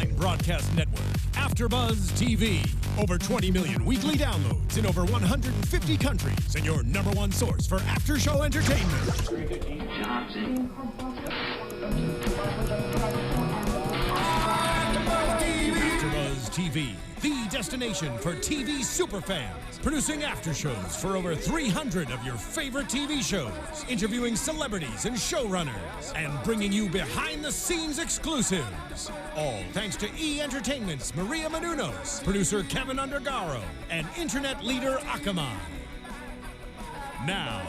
online broadcast network, AFTERBUZZ TV. Over 20 million weekly downloads in over 150 countries, and your number one source for after-show entertainment. AFTERBUZZ TV, the destination for TV superfans. Producing aftershows for over 300 of your favorite TV shows, interviewing celebrities and showrunners, and bringing you behind-the-scenes exclusives. All thanks to E! Entertainment's Maria Menounos, producer Kevin Undergaro, and internet leader Akamai. Now,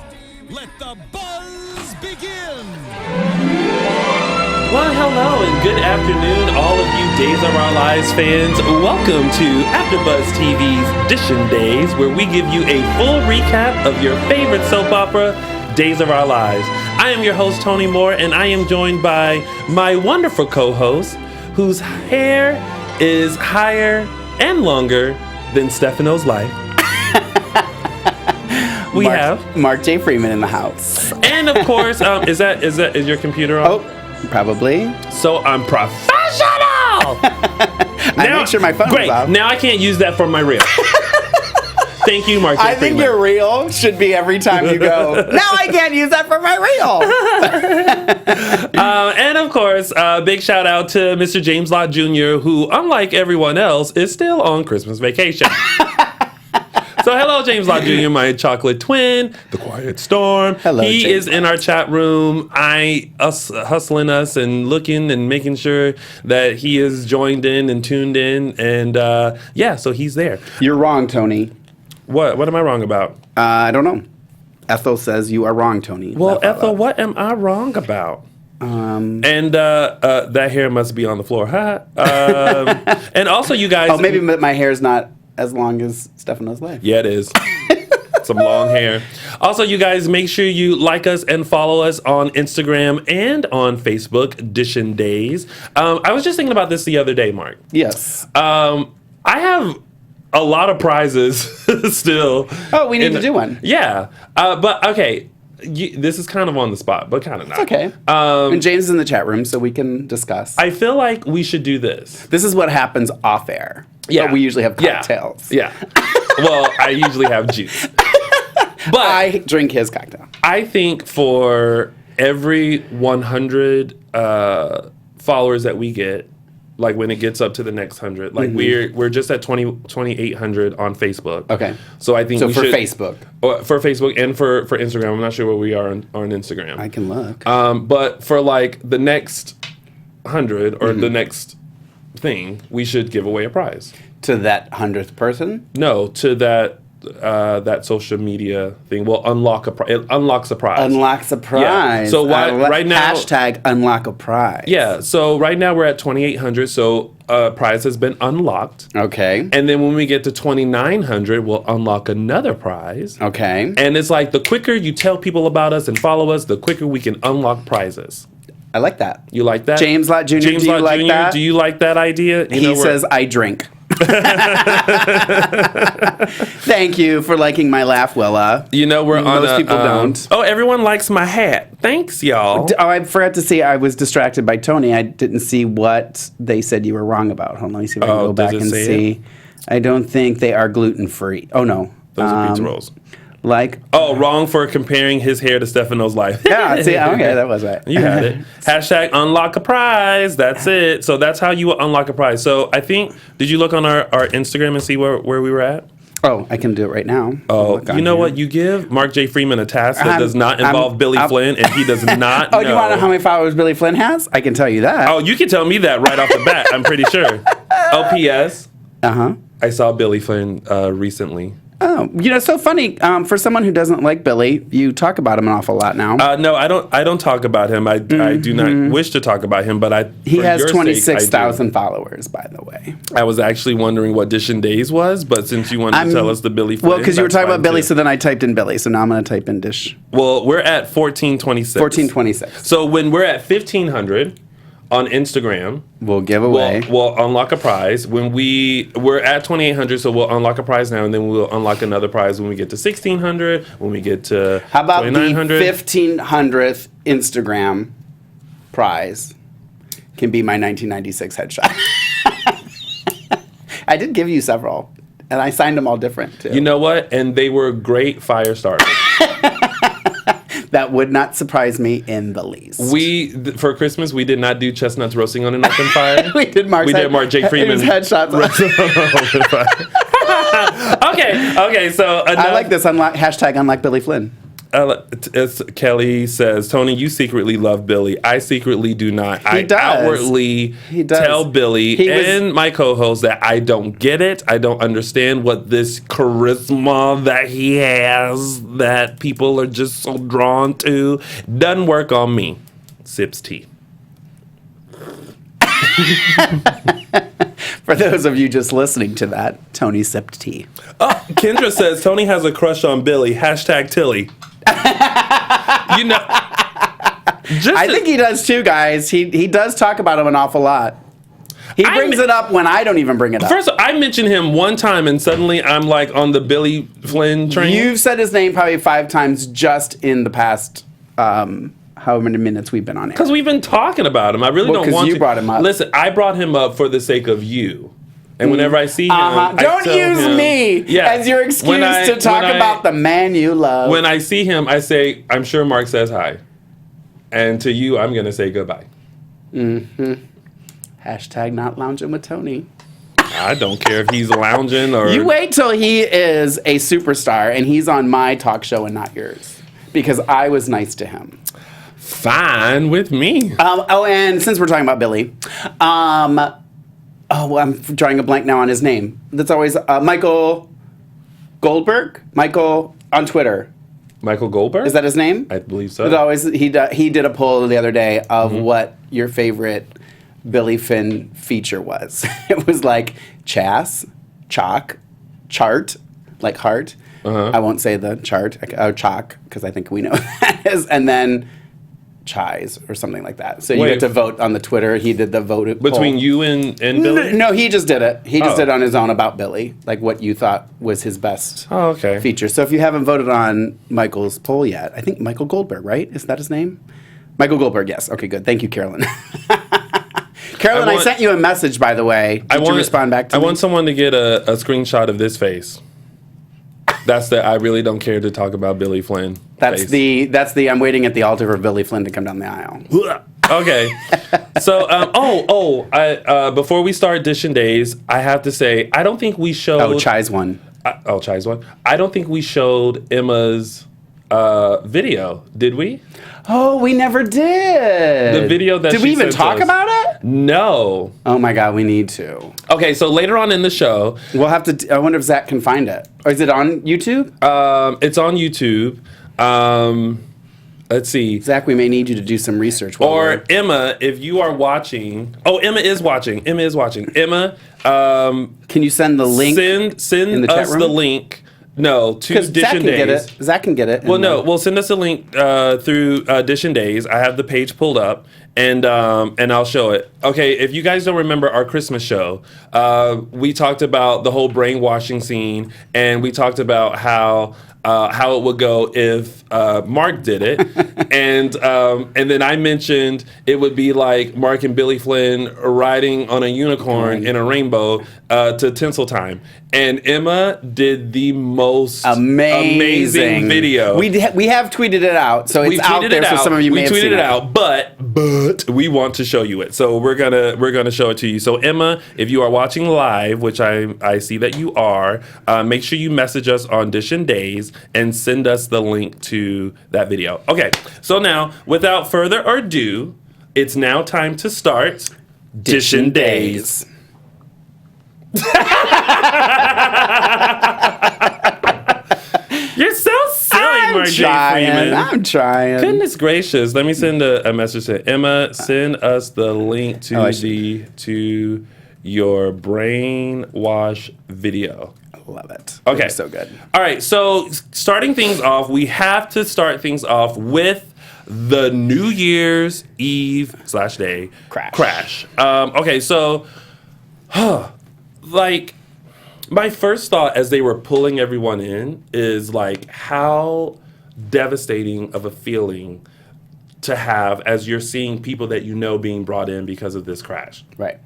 let the buzz begin! Well, hello and good afternoon, all of you Days of Our Lives fans. Welcome to AfterBuzz TV's Dishing Days, where we give you a full recap of your favorite soap opera, Days of Our Lives. I am your host, Tony Moore, and I am joined by my wonderful co-host, whose hair is higher and longer than Stefano's life. We have Mark J. Freeman in the house. And of course, is your computer on? Oh, probably. So I'm professional. I made sure my phone was off. Now I can't use that for my reel. Thank you, Mark J. I think your reel should be every time you go. Now I can't use that for my reel. And of course, big shout out to Mr. James Lott Jr., who, unlike everyone else, is still on Christmas vacation. So hello, James Lott Jr., my chocolate twin, the quiet storm. Hello, he James is in our chat room. Hustling us and looking and making sure that he is joined in and tuned in. And so he's there. You're wrong, Tony. What am I wrong about? I don't know. Ethel says you are wrong, Tony. Well, Ethel, what am I wrong about? And that hair must be on the floor. And also, you guys. Oh, maybe my hair's not as long as Stefano's life. Yeah, it is. Some long hair. Also, you guys, make sure you like us and follow us on Instagram and on Facebook, Dishing Days. I was just thinking about this the other day, Mark. Yes. I have a lot of prizes still. Oh, we need to do one. Yeah. But, okay. This is kind of on the spot, but kind of not. It's okay. And James is in the chat room, so we can discuss. I feel like we should do this. This is what happens off air. Yeah. But we usually have cocktails. Yeah. Well, I usually have juice. But I drink his cocktail. I think for every 100 followers that we get, like when it gets up to the next 100, like we're just at 2,800 on Facebook. Okay. So I think for Facebook. For Facebook and for Instagram. I'm not sure where we are on Instagram. I can look. But for like the next 100 or the next thing, we should give away a prize. To that 100th person? No, to that social media thing will unlock it unlocks a prize. Unlocks a prize. Yeah. So right now, hashtag unlock a prize. Yeah. So right now we're at 2,800. So a prize has been unlocked. Okay. And then when we get to 2,900, we'll unlock another prize. Okay. And it's like the quicker you tell people about us and follow us, the quicker we can unlock prizes. I like that. You like that? James Lott Jr., James do you Lott like Jr., that? do you like that idea? He says, I drink. Thank you for liking my laugh, Willa. You know, we're on Most people don't. Oh, everyone likes my hat. Thanks, y'all. Oh, I forgot to say I was distracted by Tony. I didn't see what they said you were wrong about. Hold on, let me see if I can go back and see. I don't think they are gluten-free. Oh, no. Those are pizza rolls. Wrong for comparing his hair to Stefano's life. Yeah, see, okay, that was right. You had it. Hashtag unlock a prize. That's it. So that's how you will unlock a prize. So I think, did you look on our Instagram and see where we were at? Oh, I can do it right now. Oh, you know what? You give Mark J. Freeman a task that does not involve Billy Flynn, and he does not know. Oh, do you want to know how many followers Billy Flynn has? I can tell you that. Oh, you can tell me that right off the bat, I'm pretty sure. LPS. Uh-huh. I saw Billy Flynn recently. Oh, it's so funny. For someone who doesn't like Billy, you talk about him an awful lot now. No, I don't talk about him. I do not wish to talk about him, but he has 26,000 followers, by the way. I was actually wondering what Dishing Days was, but since you wanted to tell us the Billy Flynn, well, because you were talking about Billy, so then I typed in Billy. So now I'm going to type in Dish. Well, we're at 1426. 1426. So when we're at 1,500 on Instagram, we'll give away. We'll unlock a prize. When we're at 2,800, so we'll unlock a prize now, and then we'll unlock another prize when we get to 1,600. When we get to how about the 2,900? 1,500th Instagram prize can be my 1996 headshot. I did give you several, and I signed them all different, too. You know what? And they were great fire starters. That would not surprise me in the least. For Christmas, we did not do chestnuts roasting on an open fire. We did Mark Jake Freeman. Headshots. Okay. So I like this. Hashtag unlike Billy Flynn. Kelly says, Tony, you secretly love Billy. I secretly do not. He does. Outwardly tell Billy and my co-host that I don't get it. I don't understand what this charisma that he has that people are just so drawn to. Doesn't work on me. Sips tea. For those of you just listening to that, Tony sipped tea. Oh, Kendra says, Tony has a crush on Billy. Hashtag Tilly. You know, I think he does too, guys. He does talk about him an awful lot. He brings it up when I don't even bring it up. First, I mentioned him one time, and suddenly I'm like on the Billy Flynn train. You've said his name probably 5 times just in the past however many minutes we've been on air. Because we've been talking about him. I really don't want to. You brought him up. Listen, I brought him up for the sake of you. And whenever I see him, don't use me as your excuse to talk about the man you love. When I see him, I say, I'm sure Mark says hi. And to you, I'm going to say goodbye. Mm-hmm. Hashtag not lounging with Tony. I don't care if he's lounging or... You wait till he is a superstar and he's on my talk show and not yours. Because I was nice to him. Fine with me. And since we're talking about Billy... I'm drawing a blank now on his name. That's always Michael Goldberg? Michael on Twitter. Michael Goldberg? Is that his name? I believe so. It's always, he did a poll the other day of what your favorite Billy Finn feature was. It was like Chas, Chalk, Chart, like heart. I won't say the chart, Chalk, because I think we know what that is. And then Chais or something like that. So you get to vote on the Twitter. He did the vote between poll. You and Billy? No, he just did it. He just did it on his own about Billy, like what you thought was his best feature. So if you haven't voted on Michael's poll yet, I think Michael Goldberg, right? Is that his name? Michael Goldberg, yes. Okay, good. Thank you, Carolyn. Carolyn, I sent you a message, by the way. Did you respond back to me? I want someone to get a screenshot of this face. That's the I really don't care to talk about Billy Flynn. That's the I'm waiting at the altar for Billy Flynn to come down the aisle. Okay. So before we start Dish and Days, I have to say I don't think we showed Chai's one. Chai's one. I don't think we showed Emma's video, did we? Oh, we never did. The video that did we even talk about it? No. Oh my God, we need to. Okay, so later on in the show, we'll have to. I wonder if Zach can find it. Or is it on YouTube? It's on YouTube. Let's see. Zach, we may need you to do some research. Or Emma, if you are watching. Oh, Emma is watching. Emma, can you send the link? Send in the chat us room? the link. No, to Dish and Days. Zach can get it. Well, send us a link through Dish and Days. I have the page pulled up, and I'll show it. Okay, if you guys don't remember our Christmas show, we talked about the whole brainwashing scene, and we talked about how it would go if Mark did it, and then I mentioned it would be like Mark and Billy Flynn riding on a unicorn in a rainbow to Tinsel Time, and Emma did the most amazing video. We have tweeted it out, so it's out there. So some of you may have seen it. We tweeted it out, but we want to show you it, so we're gonna show it to you. So Emma, if you are watching live, which I see that you are, make sure you message us on Dish and Days and send us the link to that video. Okay, so now, without further ado, it's now time to start Dish and Days. You're so silly, Marjay Freeman. I'm trying. Goodness gracious. Let me send a message to Emma. Send us the link to your brainwash video. Love it. Okay. So good. All right. So starting things off, we have to start things off with the New Year's Eve / day crash. Okay. So, like, my first thought as they were pulling everyone in is like how devastating of a feeling to have as you're seeing people that you know being brought in because of this crash. Right.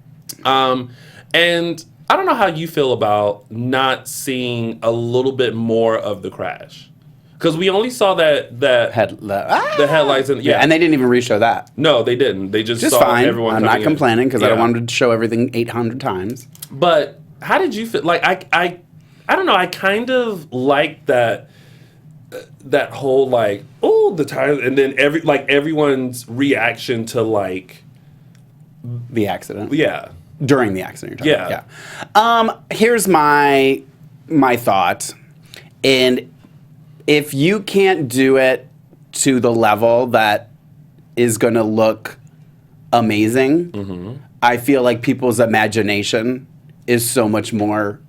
And I don't know how you feel about not seeing a little bit more of the crash. Because we only saw the headlights. And they didn't even re-show that. No, they didn't. They just saw fine. everyone I'm coming not complaining because I don't Yeah. want to show everything 800 times. But how did you feel? Like, I don't know. I kind of like that whole, like, oh, the tires. And then everyone's reaction to, like... The accident. Yeah. During the accident, you're talking Yeah. about. Yeah. Here's my thought. And if you can't do it to the level that is going to look amazing, I feel like people's imagination is so much more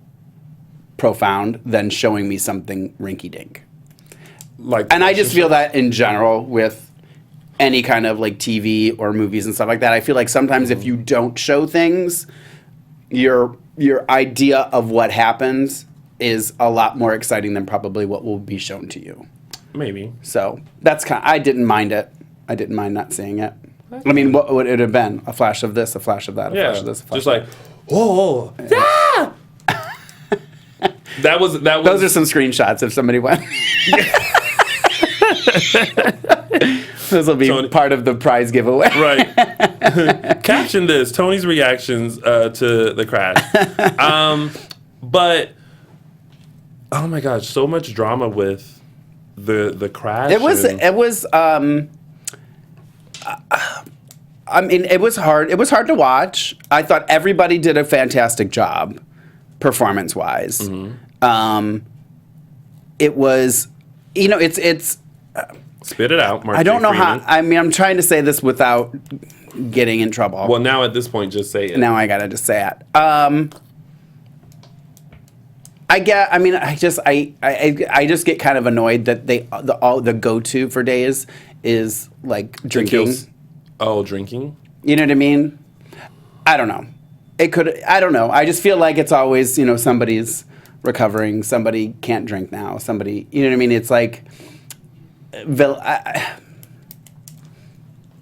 profound than showing me something rinky-dink. And I just feel that in general with any kind of like TV or movies and stuff like that. I feel like sometimes if you don't show things, your idea of what happens is a lot more exciting than probably what will be shown to you. Maybe. So that's I didn't mind it. I didn't mind not seeing it. I mean, what would it have been? A flash of this, a flash of that, a flash of this, a flash just of like, oh, yeah. That was. Those are some screenshots if somebody went. This will be part of the prize giveaway. Right. Caption this: Tony's reactions to the crash. But oh my gosh, so much drama with the crash. It was. I mean, it was hard. It was hard to watch. I thought everybody did a fantastic job, performance-wise. It was, it's. Spit it out, Mark. I don't know Freeman. how. I mean, I'm trying to say this without getting in trouble. Well, now at this point, just say it. Now I gotta just say it. I just get kind of annoyed that the go-to for days is like drinking. Drinking? You know what I mean? I don't know. I don't know. I just feel like it's always, somebody's recovering, somebody can't drink now, somebody, you know what I mean? It's like,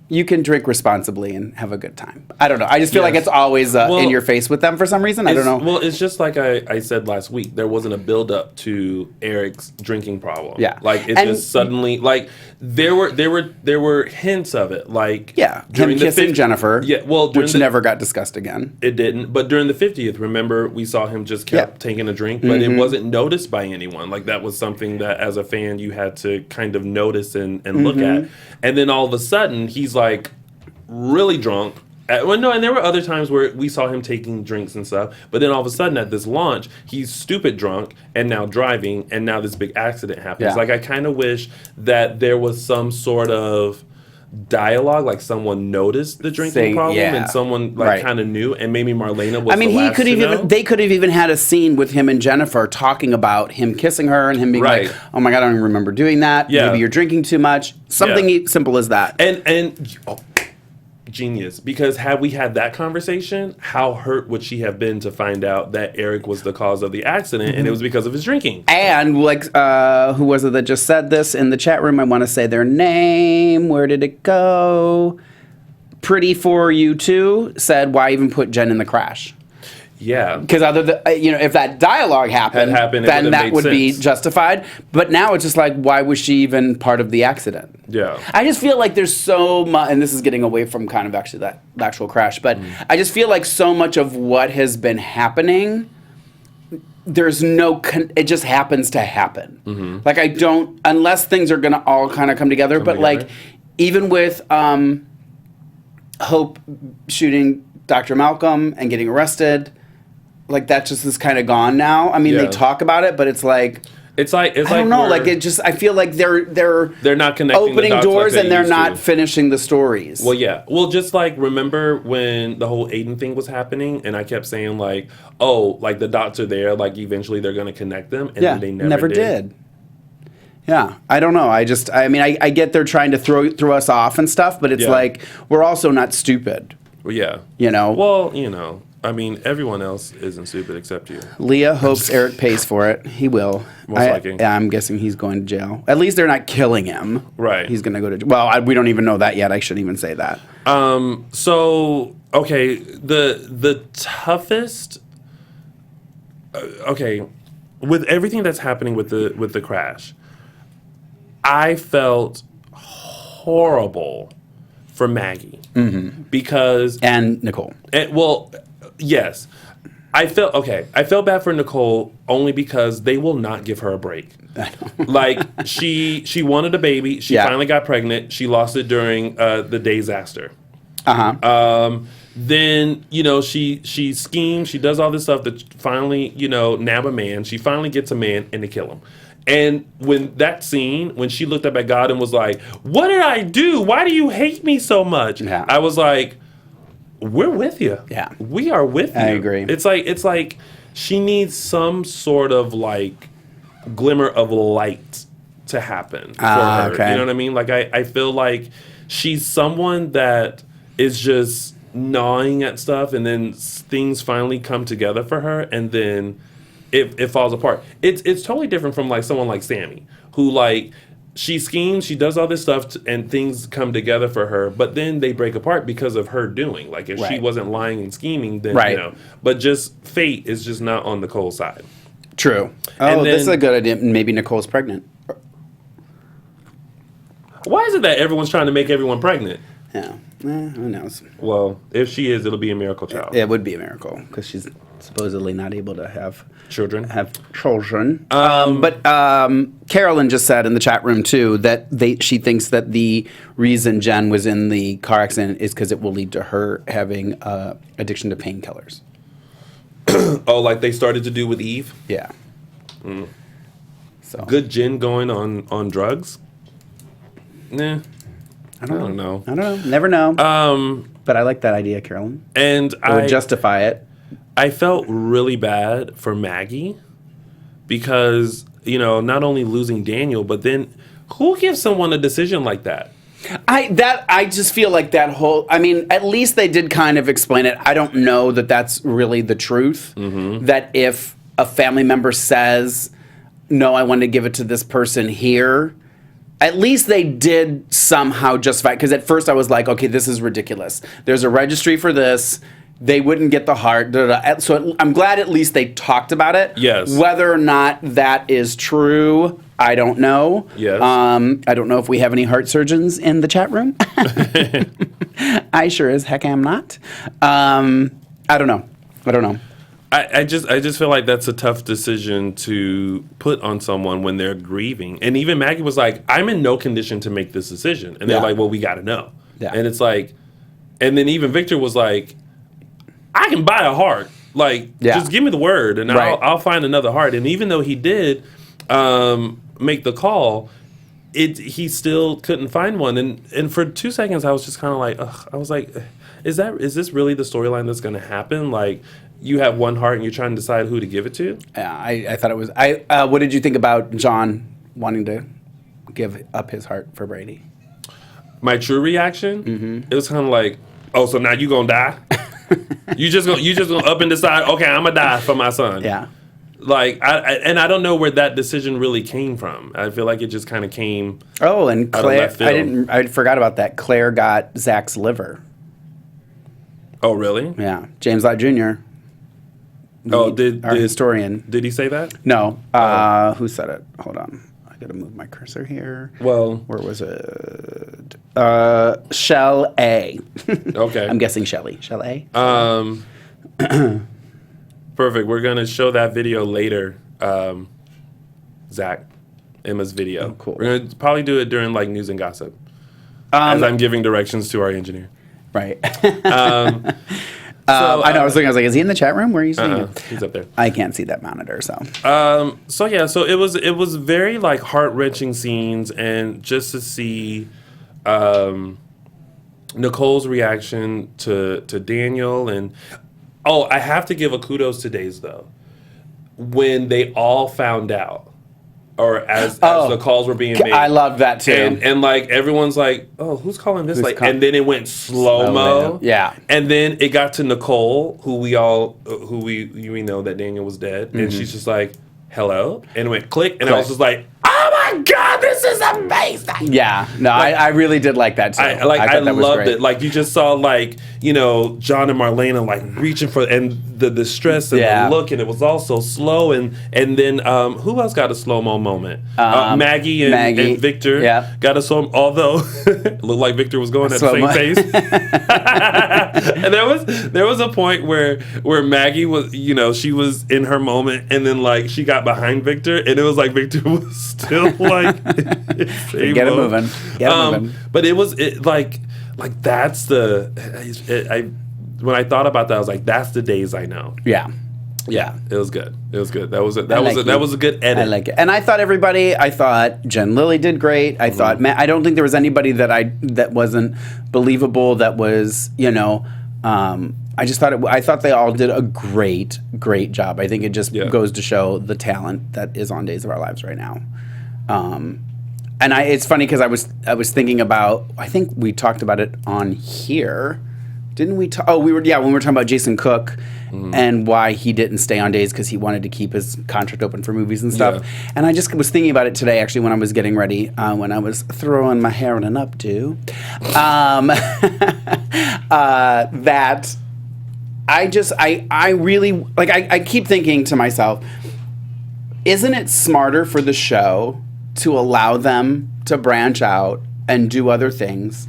you can drink responsibly and have a good time. I don't know. I just feel like it's always in your face with them for some reason. I don't know. Well, it's just like I said last week. There wasn't a build up to Eric's drinking problem. Yeah, like it just suddenly like there were hints of it. Like him kissing Jennifer. Yeah, well, which never got discussed again. It didn't. But during the 50th, remember we saw him just kept taking a drink, but it wasn't noticed by anyone. Like that was something that as a fan you had to kind of notice and look at. And then all of a sudden he's like really drunk. And there were other times where we saw him taking drinks and stuff, but then all of a sudden at this launch, he's stupid drunk and now driving, and now this big accident happens. Like I kind of wish that there was some sort of dialogue, like someone noticed the drinking problem and someone kind of knew, and maybe Marlena was. I mean, they could have even had a scene with him and Jennifer talking about him kissing her and him being like, "Oh my God, I don't even remember doing that. Yeah. Maybe you're drinking too much." Something simple as that. And genius, because had we had that conversation, how hurt would she have been to find out that Eric was the cause of the accident and it was because of his drinking? And like, who was it that just said this in the chat room? I want to say their name. Where did it go? Pretty for you too said, "Why even put Jen in the crash?" Yeah, because if that dialogue happened, then that would be justified. But now it's just like, why was she even part of the accident? Yeah, I just feel like there's so much, and this is getting away from kind of actually the actual crash, but I just feel like so much of what has been happening, there's no, it just happens to happen. Like unless things are gonna all kind of come together. Like even with Hope shooting Dr. Malcolm and getting arrested. Like that just is kind of gone now. I mean, they talk about it, but it's like I don't know. Like it just, I feel like they're not connecting opening the dots doors like and they're not finishing the stories. Well, yeah. Well, just like remember when the whole Aiden thing was happening, and I kept saying like, oh, like the dots are there. Like eventually they're going to connect them, and then they never did. Yeah, I don't know. I get they're trying to throw us off and stuff, but it's like we're also not stupid. Well, yeah. You know. Well, I mean, everyone else isn't stupid except you. Leah hopes Eric pays for it. He will. Most likely. I'm guessing he's going to jail. At least they're not killing him. Right. He's going to go to jail. Well, we don't even know that yet. I shouldn't even say that. So, okay, the toughest... okay, with everything that's happening with the crash, I felt horrible for Maggie. Mm-hmm. Because... And Nicole. Well... Yes. I felt bad for Nicole only because they will not give her a break. Like, she wanted a baby. She finally got pregnant. She lost it during the disaster. Uh-huh. Then, she schemes. She does all this stuff to finally, nab a man. She finally gets a man and they kill him. And when she looked up at God and was like, what did I do? Why do you hate me so much? Yeah. I was like... We're with you. Yeah. We are with you. I agree. It's like she needs some sort of like glimmer of light to happen for her. Okay. You know what I mean? Like I feel like she's someone that is just gnawing at stuff and then things finally come together for her and then it falls apart. It's totally different from like someone like Sammy who like she schemes, she does all this stuff, and things come together for her, but then they break apart because of her doing. Like, if she wasn't lying and scheming, then, But just fate is just not on Nicole's side. True. Oh, this is a good idea. Maybe Nicole's pregnant. Why is it that everyone's trying to make everyone pregnant? Yeah. Who knows? Well, if she is, it'll be a miracle child. It would be a miracle, because she's supposedly not able to have children. But Carolyn just said in the chat room too that she thinks that the reason Jen was in the car accident is because it will lead to her having addiction to painkillers. Oh, like they started to do with Eve? Yeah. So good Jen going on drugs? Nah. I don't know. Never know. But I like that idea, Carolyn. And I would justify it. I felt really bad for Maggie because, not only losing Daniel, but then who gives someone a decision like that? I just feel like that whole, at least they did kind of explain it. I don't know that that's really the truth. Mm-hmm. That if a family member says, no, I want to give it to this person here, at least they did somehow justify it. Because at first I was like, okay, this is ridiculous. There's a registry for this. They wouldn't get the heart. So I'm glad at least they talked about it. Yes. Whether or not that is true, I don't know. Yes. I don't know if we have any heart surgeons in the chat room. I sure as heck am not. I don't know. I just feel like that's a tough decision to put on someone when they're grieving. And even Maggie was like, I'm in no condition to make this decision. And they're like, well, we got to know. Yeah. And it's like, and then even Victor was like, I can buy a heart. Like, just give me the word and I'll find another heart. And even though he did make the call, he still couldn't find one. And for 2 seconds, I was just kind of like, ugh. I was like, is this really the storyline that's going to happen? Like, you have one heart and you're trying to decide who to give it to? Yeah, I thought it was. What did you think about John wanting to give up his heart for Brady? My true reaction, it was kind of like, oh, so now you gonna die? you just gonna up and decide, okay, I'm gonna die for my son. Yeah. Like, I don't know where that decision really came from. I feel like it just kind of came. Oh, and Claire, I forgot about that. Claire got Zach's liver. Oh, really? Yeah, James Lott Jr. Our historian. Did he say that? No. Who said it? Hold on. I gotta move my cursor here. Well, where was it? Shell A. Okay. I'm guessing Shelly. Shell A. Perfect. We're gonna show that video later. Zach, Emma's video. Oh, cool. We're gonna probably do it during like news and gossip, as I'm giving directions to our engineer. Right. So, I know. I was like, is he in the chat room? Where are you seeing him? He's up there. I can't see that monitor. So. So it was very like heart-wrenching scenes, and just to see Nicole's reaction to Daniel, and I have to give a kudos to Days though when they all found out or as the calls were being made. I loved that too. And like everyone's like, oh, who's calling this? And then it went slow-mo. Yeah. And then it got to Nicole, who we know that Daniel was dead, and she's just like, hello, and it went click, and I was just like, oh my God, this is amazing. Yeah, no, I really did like that too. I loved it. Like you just saw like, John and Marlena like reaching for, and the distress and the look, and it was all so slow, and then who else got a slow-mo moment? Maggie and Victor got a slow, although it looked like Victor was going at the same pace. And there was a point where Maggie was, she was in her moment, and then like she got behind Victor, and it was like Victor was still like get it moving. But it was like that's the when I thought about that, I was like, that's the days I know. Yeah. It was good. That was a good edit. I like it. And I thought Jen Lilly did great. I thought I don't think there was anybody that wasn't believable, that was, I thought they all did a great job. I think it just goes to show the talent that is on Days of Our Lives right now. And it's funny because I was thinking about, I think we talked about it on here. Didn't we when we were talking about Jason Cook and why he didn't stay on Days, because he wanted to keep his contract open for movies and stuff. Yeah. And I just was thinking about it today, actually, when I was getting ready, when I was throwing my hair in an updo, that I really, like, I keep thinking to myself, isn't it smarter for the show to allow them to branch out and do other things?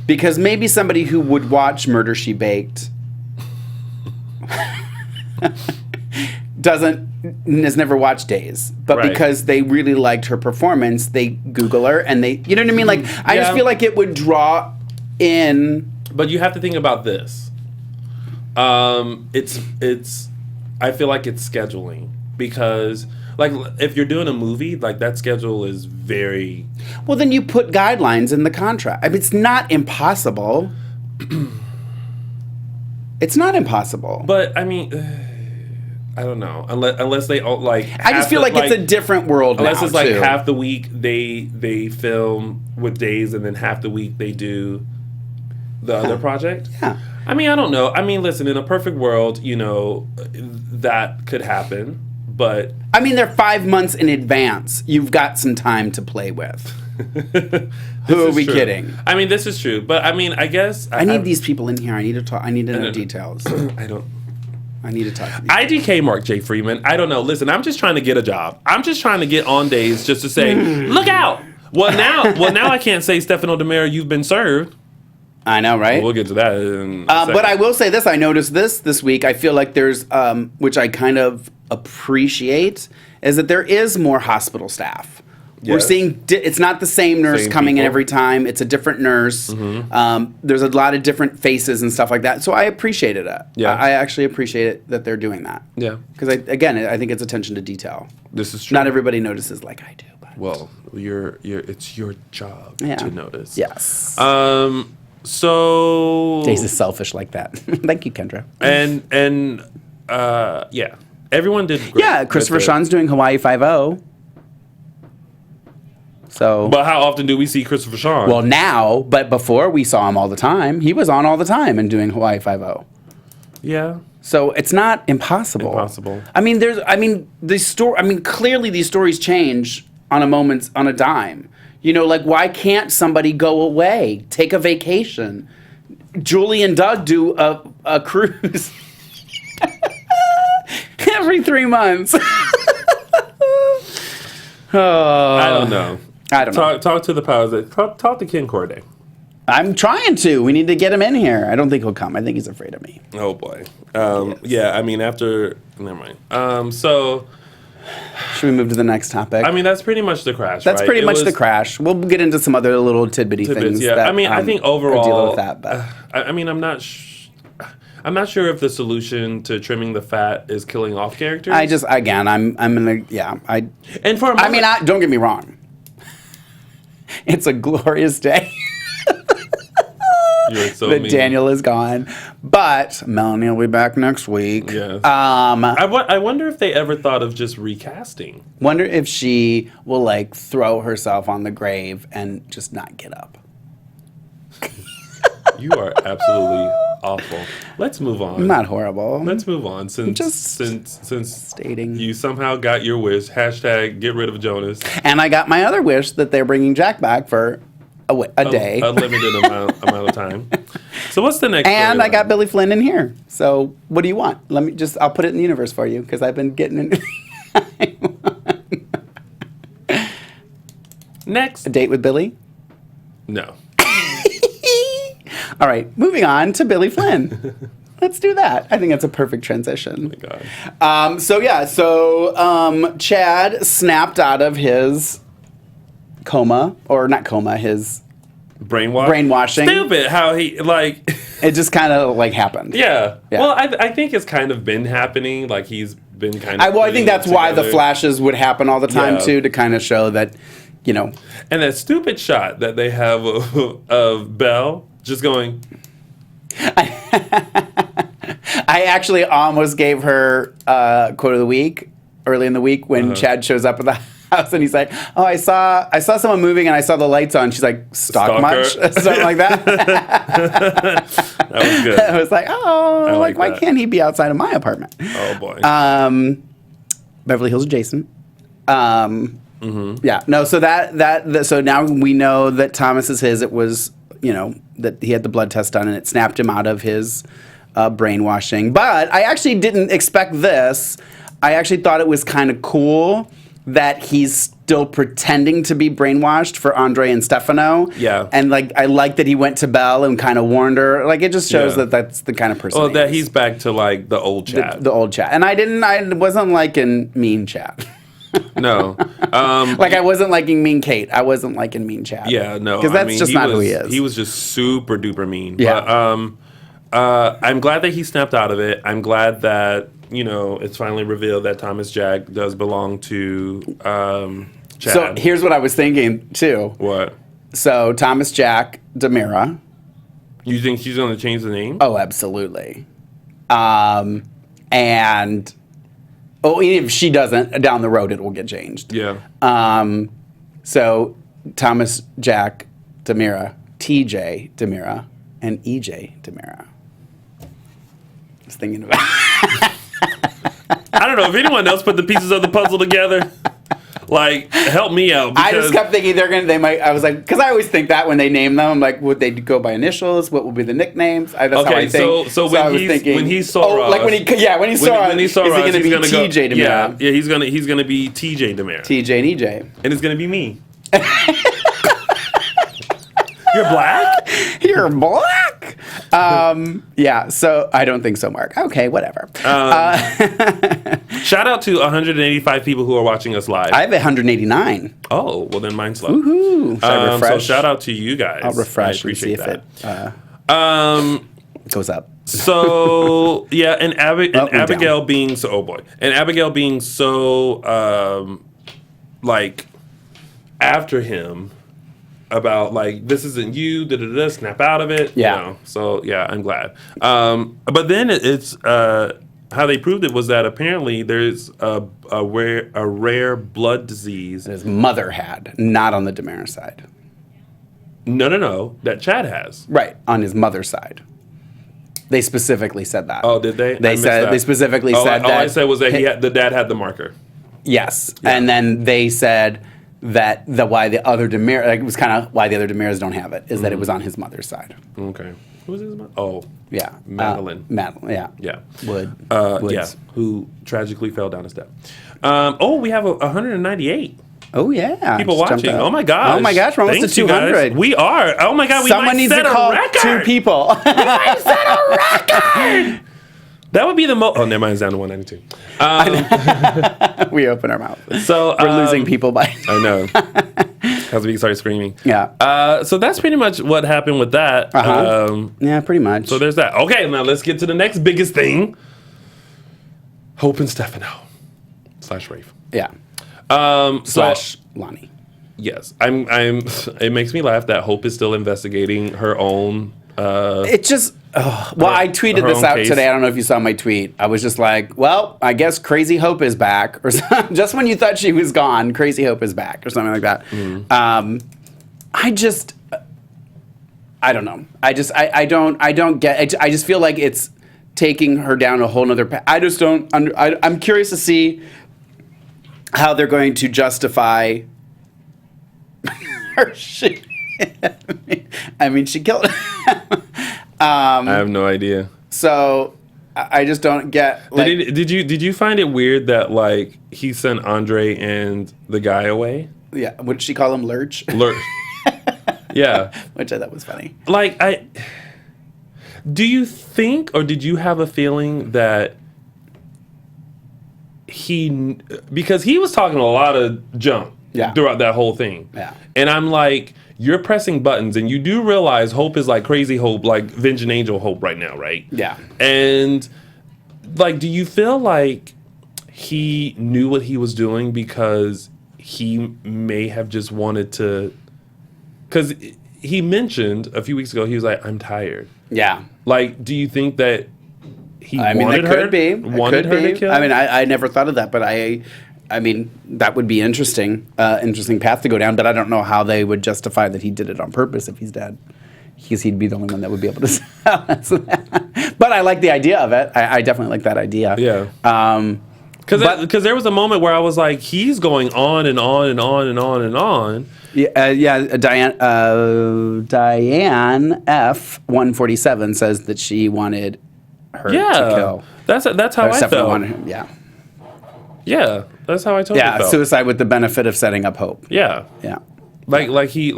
Because maybe somebody who would watch Murder, She Baked has never watched Days, but because they really liked her performance, they Google her and they, you know what I mean? Like, I just feel like it would draw in. But you have to think about this. It's. I feel like it's scheduling, because like if you're doing a movie, like that schedule is very. Well, then you put guidelines in the contract. I mean, it's not impossible. It's not impossible. But I mean, I don't know. Unless they all like. I just feel like it's a different world. Unless now, it's like too. Half the week they film with Days, and then half the week they do the other project. Yeah. I mean, I don't know. I mean, listen, in a perfect world, that could happen. But I mean, they're 5 months in advance. You've got some time to play with. Who are we kidding? I mean, this is true. But I mean, I guess I need these people in here. I need to talk. I need to know details. I need to talk to these IDK Mark J. Freeman. I don't know. Listen, I'm just trying to get a job. I'm just trying to get on Days just to say, look out. Well, now I can't say, Stefano DiMera, you've been served. I know, right? We'll get to that in a second. But I will say this. I noticed this week. I feel like there's, which I kind of appreciate, is that there is more hospital staff. Yes. We're seeing, it's not the same nurse coming in every time. It's a different nurse. Mm-hmm. There's a lot of different faces and stuff like that. So I appreciated it. Yeah. I actually appreciate it that they're doing that. Yeah. Because, I think it's attention to detail. This is true. Not everybody notices like I do. But. Well, it's your job to notice. Yes. So Days is selfish like that. Thank you, Kendra. And everyone did great. Yeah, Christopher Sean's doing Hawaii 5-0. So, but how often do we see Christopher Sean? Well, now, but before we saw him all the time. He was on all the time and doing Hawaii 5-0. Yeah. So it's not impossible. Clearly these stories change on a dime. Like, why can't somebody go away, take a vacation? Julie and Doug do a cruise every 3 months. I don't know. know. Talk to the powers. Talk to Ken Corday. I'm trying to. We need to get him in here. I don't think he'll come. I think he's afraid of me. Oh, boy. Yes. Yeah, I mean, after... Never mind. So... Should we move to the next topic? I mean, that's pretty much the crash. That's right? pretty much the crash. We'll get into some other little tidbitty things. Yeah, that, I think overall, deal with that. But I'm not sure if the solution to trimming the fat is killing off characters. I'm don't get me wrong. It's a glorious day. You're so that mean. Daniel is gone. But Melanie will be back next week. Yes. I I wonder if they ever thought of just recasting. wonder if she will like throw herself on the grave and just not get up. You are absolutely awful. Let's move on. Not horrible. Let's move on since stating. you somehow got your wish. Hashtag get rid of Jonas. And I got my other wish that they're bringing Jack back for a day. A limited amount of time. So what's the next? And I storyline? got Billy Flynn in here. So what do you want? I'll put it in the universe for you because I've been getting in. Next. A date with Billy? No. All right, moving on to Billy Flynn. Let's do that. I think that's a perfect transition. Oh my God. So Chad snapped out of his coma, or not coma, his brainwashing. Stupid how he like. It just kind of like happened. Yeah. Yeah. Well, I think it's kind of been happening. Like he's been kind of. I think that's why the flashes would happen all the time Yeah. too, to kind of show that, you know. And that stupid shot that they have of Belle just going. I actually almost gave her quote of the week early in the week when Chad shows up at the house and he's like, "Oh, I saw someone moving and I saw the lights on." She's like, "Stalk much?" Something like that. That was good. I was like, "Oh, I like why that. can't he be outside of my apartment?" Oh boy. Beverly Hills adjacent. Yeah, no. So so now we know that Thomas is his. It was, you know, that he had the blood test done and it snapped him out of his brainwashing. But I actually didn't expect this. I actually thought it was kind of cool that he's still pretending to be brainwashed for Andre and Stefano. Yeah. And like I like that he went to Belle and kind of warned her. Like it just shows Yeah. that that's the kind of person. Well, he that is. he's back to like the old chat. The old chat. And I wasn't liking mean chat. No. Like I wasn't liking mean Kate. I wasn't liking mean Chad. Yeah, no. Because that's just not who he is. He was just super duper mean. Yeah. But I'm glad that he snapped out of it. I'm glad that, you know, it's finally revealed that Thomas Jack does belong to Chad. So here's what I was thinking too. What? So Thomas Jack Demira. You think she's going to change the name? Oh, absolutely. And if she doesn't, down the road it will get changed. Yeah. So Thomas Jack Demira, TJ Demira, and EJ Demira. I was thinking about. I don't know if anyone else put the pieces of the puzzle together. Like, help me out. I just kept thinking they might. I was like, because I always think that when they name them, I'm like, would they go by initials? What would be the nicknames? That's how I think. So when he saw oh, Ross, like when he saw when he is saw he Ross, going to be he's gonna TJ go, Demira? Yeah, he's gonna be TJ Demira. TJ and EJ. And it's gonna be me. You're black? You're black. Yeah. So I don't think so, Mark. Okay, whatever. Shout out to 185 people who are watching us live. I have 189. Oh, well then mine's low. Woohoo! Should I refresh? So shout out to you guys. I'll refresh I and see appreciate if that. it goes up. So yeah, and Abigail down. being so Abigail being so like after him about like this isn't you, snap out of it. Yeah. You know? So yeah, I'm glad. But then it's how they proved it was that apparently there's a rare blood disease. His mother had, not on the Demira side. No, that Chad has. Right, on his mother's side. They specifically said that. Oh, did they? They specifically said that. All I said was that the dad had the marker. Yes, Yeah. and then they said that why the other Demira, like it was kind of why the other Demiras don't have it, is that it was on his mother's side. Okay. Who was his mother? Oh, Yeah, Madeline. Madeline, yeah, Yeah. Woods. Yeah, who tragically fell down a step. We have 198 Oh yeah, people just watching. jumped up. Oh my gosh. Oh my gosh, we're almost Thanks, to you guys. 200. We are. Oh my god, we Someone might needs set to a call record. 2 people. I set a record. That would be the most. Oh, never mind. It's down to 192. We open our mouth. So We're losing people by. I know. Because we started screaming. Yeah. So that's pretty much what happened with that. Yeah, pretty much. So there's that. Okay, now let's get to the next biggest thing. Hope and Stefano / Rafe. Yeah. Slash Lonnie. Yes, I'm. It makes me laugh that Hope is still investigating her own It just. I tweeted this out today. I don't know if you saw my tweet. I was just like, well, I guess Crazy Hope is back, or just when you thought she was gone, Crazy Hope is back, or something like that. I don't know. I don't get it. I just feel like it's taking her down a whole nother path. I just don't. I'm curious to see how they're going to justify her shit. I mean, she killed him. I have no idea. So I just don't get. Like, did you find it weird that like he sent Andre and the guy away? Yeah. What did she call him? Lurch. Lurch. Yeah. Which I thought was funny. Like do you think, or did you have a feeling that because he was talking a lot of junk throughout that whole thing. Yeah. And I'm like, you're pressing buttons, and you do realize Hope is like Crazy Hope, like Vengeance Angel Hope right now, right? Yeah. And like, do you feel like he knew what he was doing because he may have just wanted to? Because he mentioned a few weeks ago, he was like, "I'm tired." Yeah. Like, do you think that he wanted her to kill? I mean, I never thought of that, but I mean, that would be interesting path to go down, but I don't know how they would justify that he did it on purpose if he's dead. Because he'd be the only one that would be able to sell. But I like the idea of it. I definitely like that idea. Yeah. Because there was a moment where I was like, he's going on and on and on and on and on. Yeah, Diane F. 147 says that she wanted her to kill. That's how I felt. Yeah, that's how I totally felt. Yeah, suicide with the benefit of setting up hope. Yeah. Yeah. He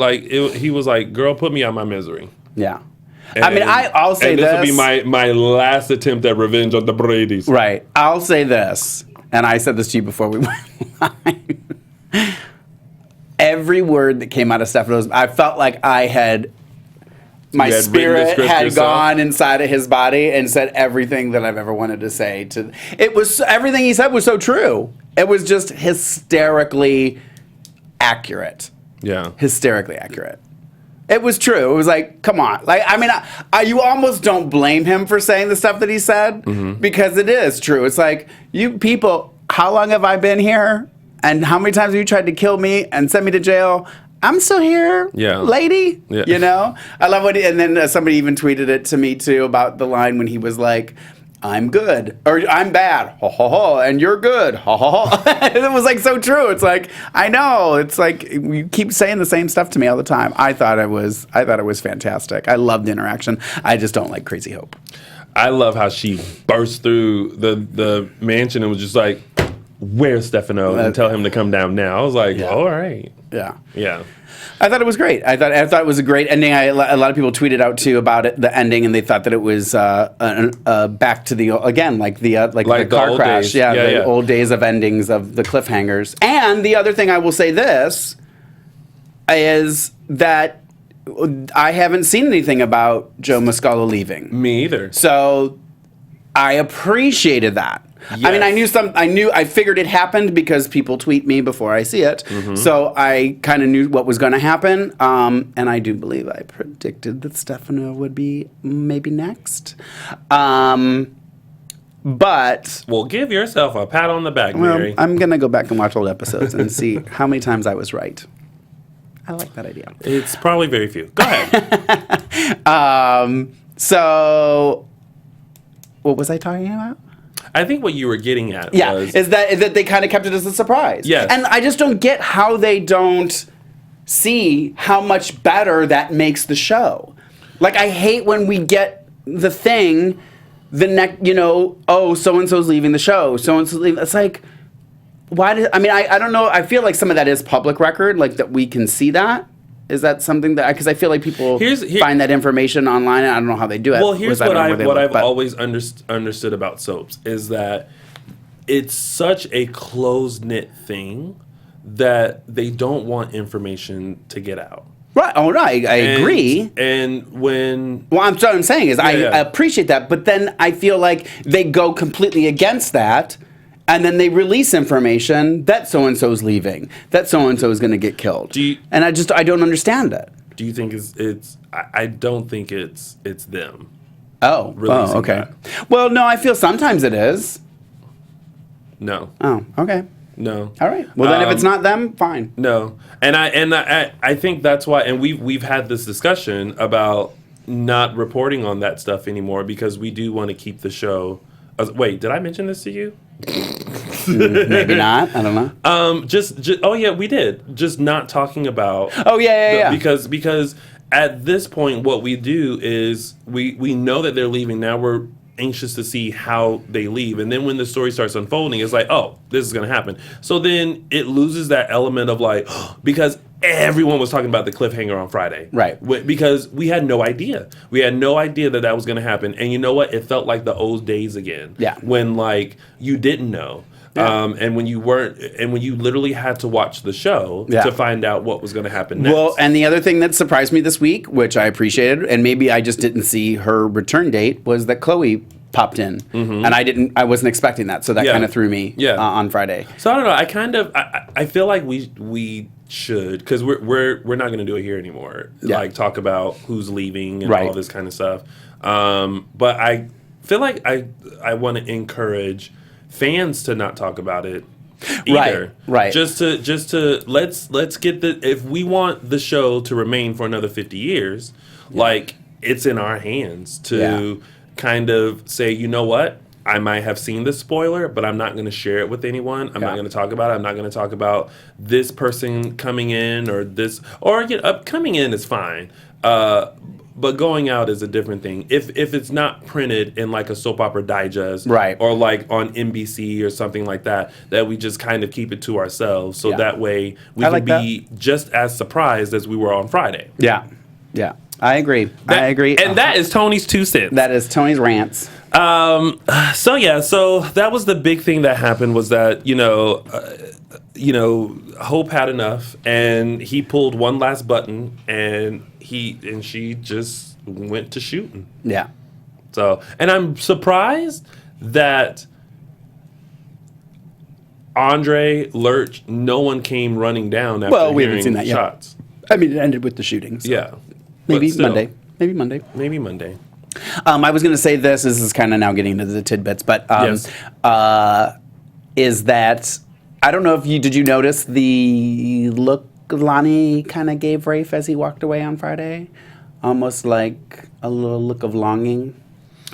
was like, girl, put me out my misery. Yeah. I mean, I'll say this. And this will be my last attempt at revenge on the Bradys. Right. I'll say this, and I said this to you before we went live. Every word that came out of Stefano's, I felt like my spirit had gone inside of his body and said everything that I've ever wanted to say. Everything he said was so true. It was just hysterically accurate. Yeah. Hysterically accurate. It was true. It was like, come on. Like, I mean, you almost don't blame him for saying the stuff that he said because it is true. It's like, you people, how long have I been here? And how many times have you tried to kill me and send me to jail? I'm still here, lady. Yeah. You know? I love and then somebody even tweeted it to me too about the line when he was like, I'm good, or I'm bad, ho ho ho, and you're good, ho ho ho. It was like so true. It's like, I know. It's like you keep saying the same stuff to me all the time. I thought it was fantastic. I loved the interaction. I just don't like Crazy Hope. I love how she burst through the mansion and was just like, where's Stefano? And tell him to come down now. I was like, all right. Yeah. Yeah. I thought it was great. I thought it was a great ending. A lot of people tweeted out too about it, the ending, and they thought that it was back to the the car crash. Days. Yeah, the old days of endings of the cliffhangers. And the other thing I will say this is that I haven't seen anything about Joe Muscala leaving. Me either. So I appreciated that. Yes. I mean, I figured it happened because people tweet me before I see it. So I kind of knew what was going to happen. And I do believe I predicted that Stefano would be maybe next. But... Well, give yourself a pat on the back, Mary. I'm going to go back and watch old episodes and see how many times I was right. I like that idea. It's probably very few. Go ahead. So... What was I talking about? I think what you were getting at was... is that they kind of kept it as a surprise. Yes. And I just don't get how they don't see how much better that makes the show. Like, I hate when we get the thing, so-and-so's leaving the show, so-and-so's leaving... It's like, why did... I mean, I don't know. I feel like some of that is public record, like that we can see that. Is that something that... Because I feel like people find that information online, and I don't know how they do it. Well, here's what I've always understood about soaps, is that it's such a close-knit thing that they don't want information to get out. Right. Oh, no, I agree. And when... Well, what I'm saying is I appreciate that, but then I feel like they go completely against that, and then they release information that so-and-so's leaving, that so-and-so is going to get killed. And I don't understand it. do you think it's I don't think it's them. Oh, okay. That. Well, no, I feel sometimes it is. No. Oh, okay. No. All right. Well, then if it's not them, fine. No. And I think that's why, and we've had this discussion about not reporting on that stuff anymore because we do want to keep the show. Wait, did I mention this to you? Maybe not. I don't know. Just oh yeah, we did. Just not talking about. Oh yeah. Because at this point, what we do is we know that they're leaving. Now we're anxious to see how they leave, and then when the story starts unfolding, it's like, oh, this is going to happen. So then it loses that element of like, because everyone was talking about the cliffhanger on Friday, right? Because we had no idea. We had no idea that was going to happen, and you know what? It felt like the old days again. Yeah. When like you didn't know. Yeah. And when you weren't, and when you literally had to watch the show to find out what was going to happen next. Well, and the other thing that surprised me this week, which I appreciated, and maybe I just didn't see her return date, was that Chloe popped in, and I wasn't expecting that, so that kind of threw me on Friday. So I don't know. I feel like we should, because we're not going to do it here anymore. Yeah. Like talk about who's leaving and all this kind of stuff. But I feel like I want to encourage fans to not talk about it either. Right. Just to let's get if we want the show to remain for another 50 years, like it's in our hands to kind of say, you know what? I might have seen this spoiler, but I'm not going to share it with anyone. I'm not going to talk about it. I'm not going to talk about this person coming in or this, or coming in is fine. But going out is a different thing. If it's not printed in like a soap opera digest, or like on NBC or something like that we just kind of keep it to ourselves, so that way we can be just as surprised as we were on Friday. Yeah. I agree. And that is Tony's 2 cents. That is Tony's rants. So that was the big thing that happened, was that Hope had enough, and he pulled one last button, and she just went to shooting. Yeah. So, and I'm surprised that Andre, Lurch, no one came running down after we haven't seen that shots. Yet. I mean, it ended with the shooting. So. Yeah. Maybe Monday. Maybe Monday. I was going to say this is kind of now getting into the tidbits, but is that, I don't know if did you notice the look Lonnie kind of gave Rafe as he walked away on Friday? Almost like a little look of longing.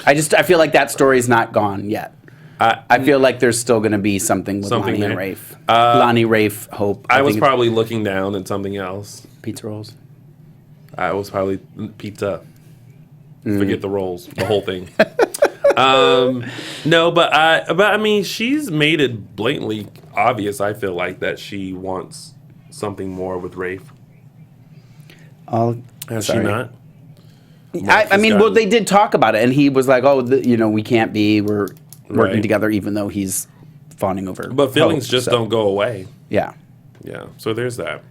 I feel like that story's not gone yet. I feel like there's still going to be something with Lonnie and Rafe. Lonnie, Rafe, Hope. I was probably looking down at something else. Pizza rolls. I was probably pizza. Forget the rolls, the whole thing. No, but I mean, she's made it blatantly obvious. I feel like that she wants something more with Rafe. Has she not? I mean, well, they did talk about it, and he was like, "Oh, we can't be. We're working together, even though he's fawning over." But feelings just don't go away. Yeah. So there's that.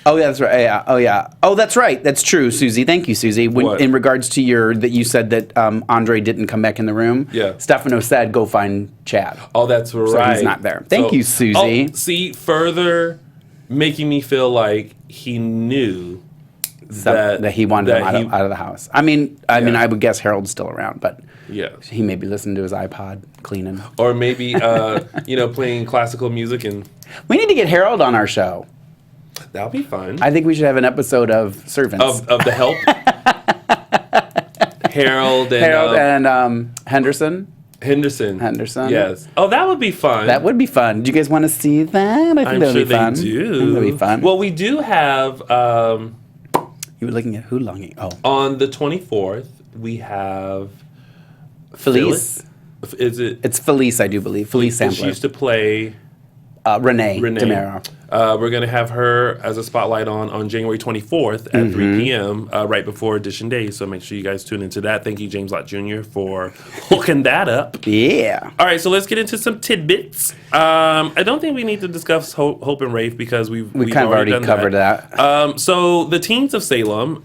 Oh, yeah, that's right. Yeah. Oh, yeah. Oh, that's right. That's true, Susie. Thank you, Susie. In regards to that you said that Andre didn't come back in the room. Yeah. Stefano said, go find Chad. Oh, that's right. So he's not there. Thank you, Susie. See, further making me feel like he knew that he wanted him out of the house. I mean, I would guess Harold's still around, but he may be listening to his iPod cleaning. Or maybe, playing classical music. And we need to get Harold on our show. That'll be fun. I think we should have an episode of Servants. Of The Help. Harold and Henderson. Henderson. Yes. Oh, that would be fun. That would be fun. Do you guys want to see that? I think that would be fun. They do. That would be fun. Well, we do have... you were looking at who longing? Oh. On the 24th, we have... Felice. Is it? It's Felice, I do believe. Felice Sampler. She used to play... Renee DeMero. We're going to have her as a spotlight on January 24th at 3 p.m. Right before Edition Day. So make sure you guys tune into that. Thank you, James Lott Jr., for hooking that up. Yeah. All right, so let's get into some tidbits. I don't think we need to discuss Hope and Rafe because we've kind of already covered that. So the teens of Salem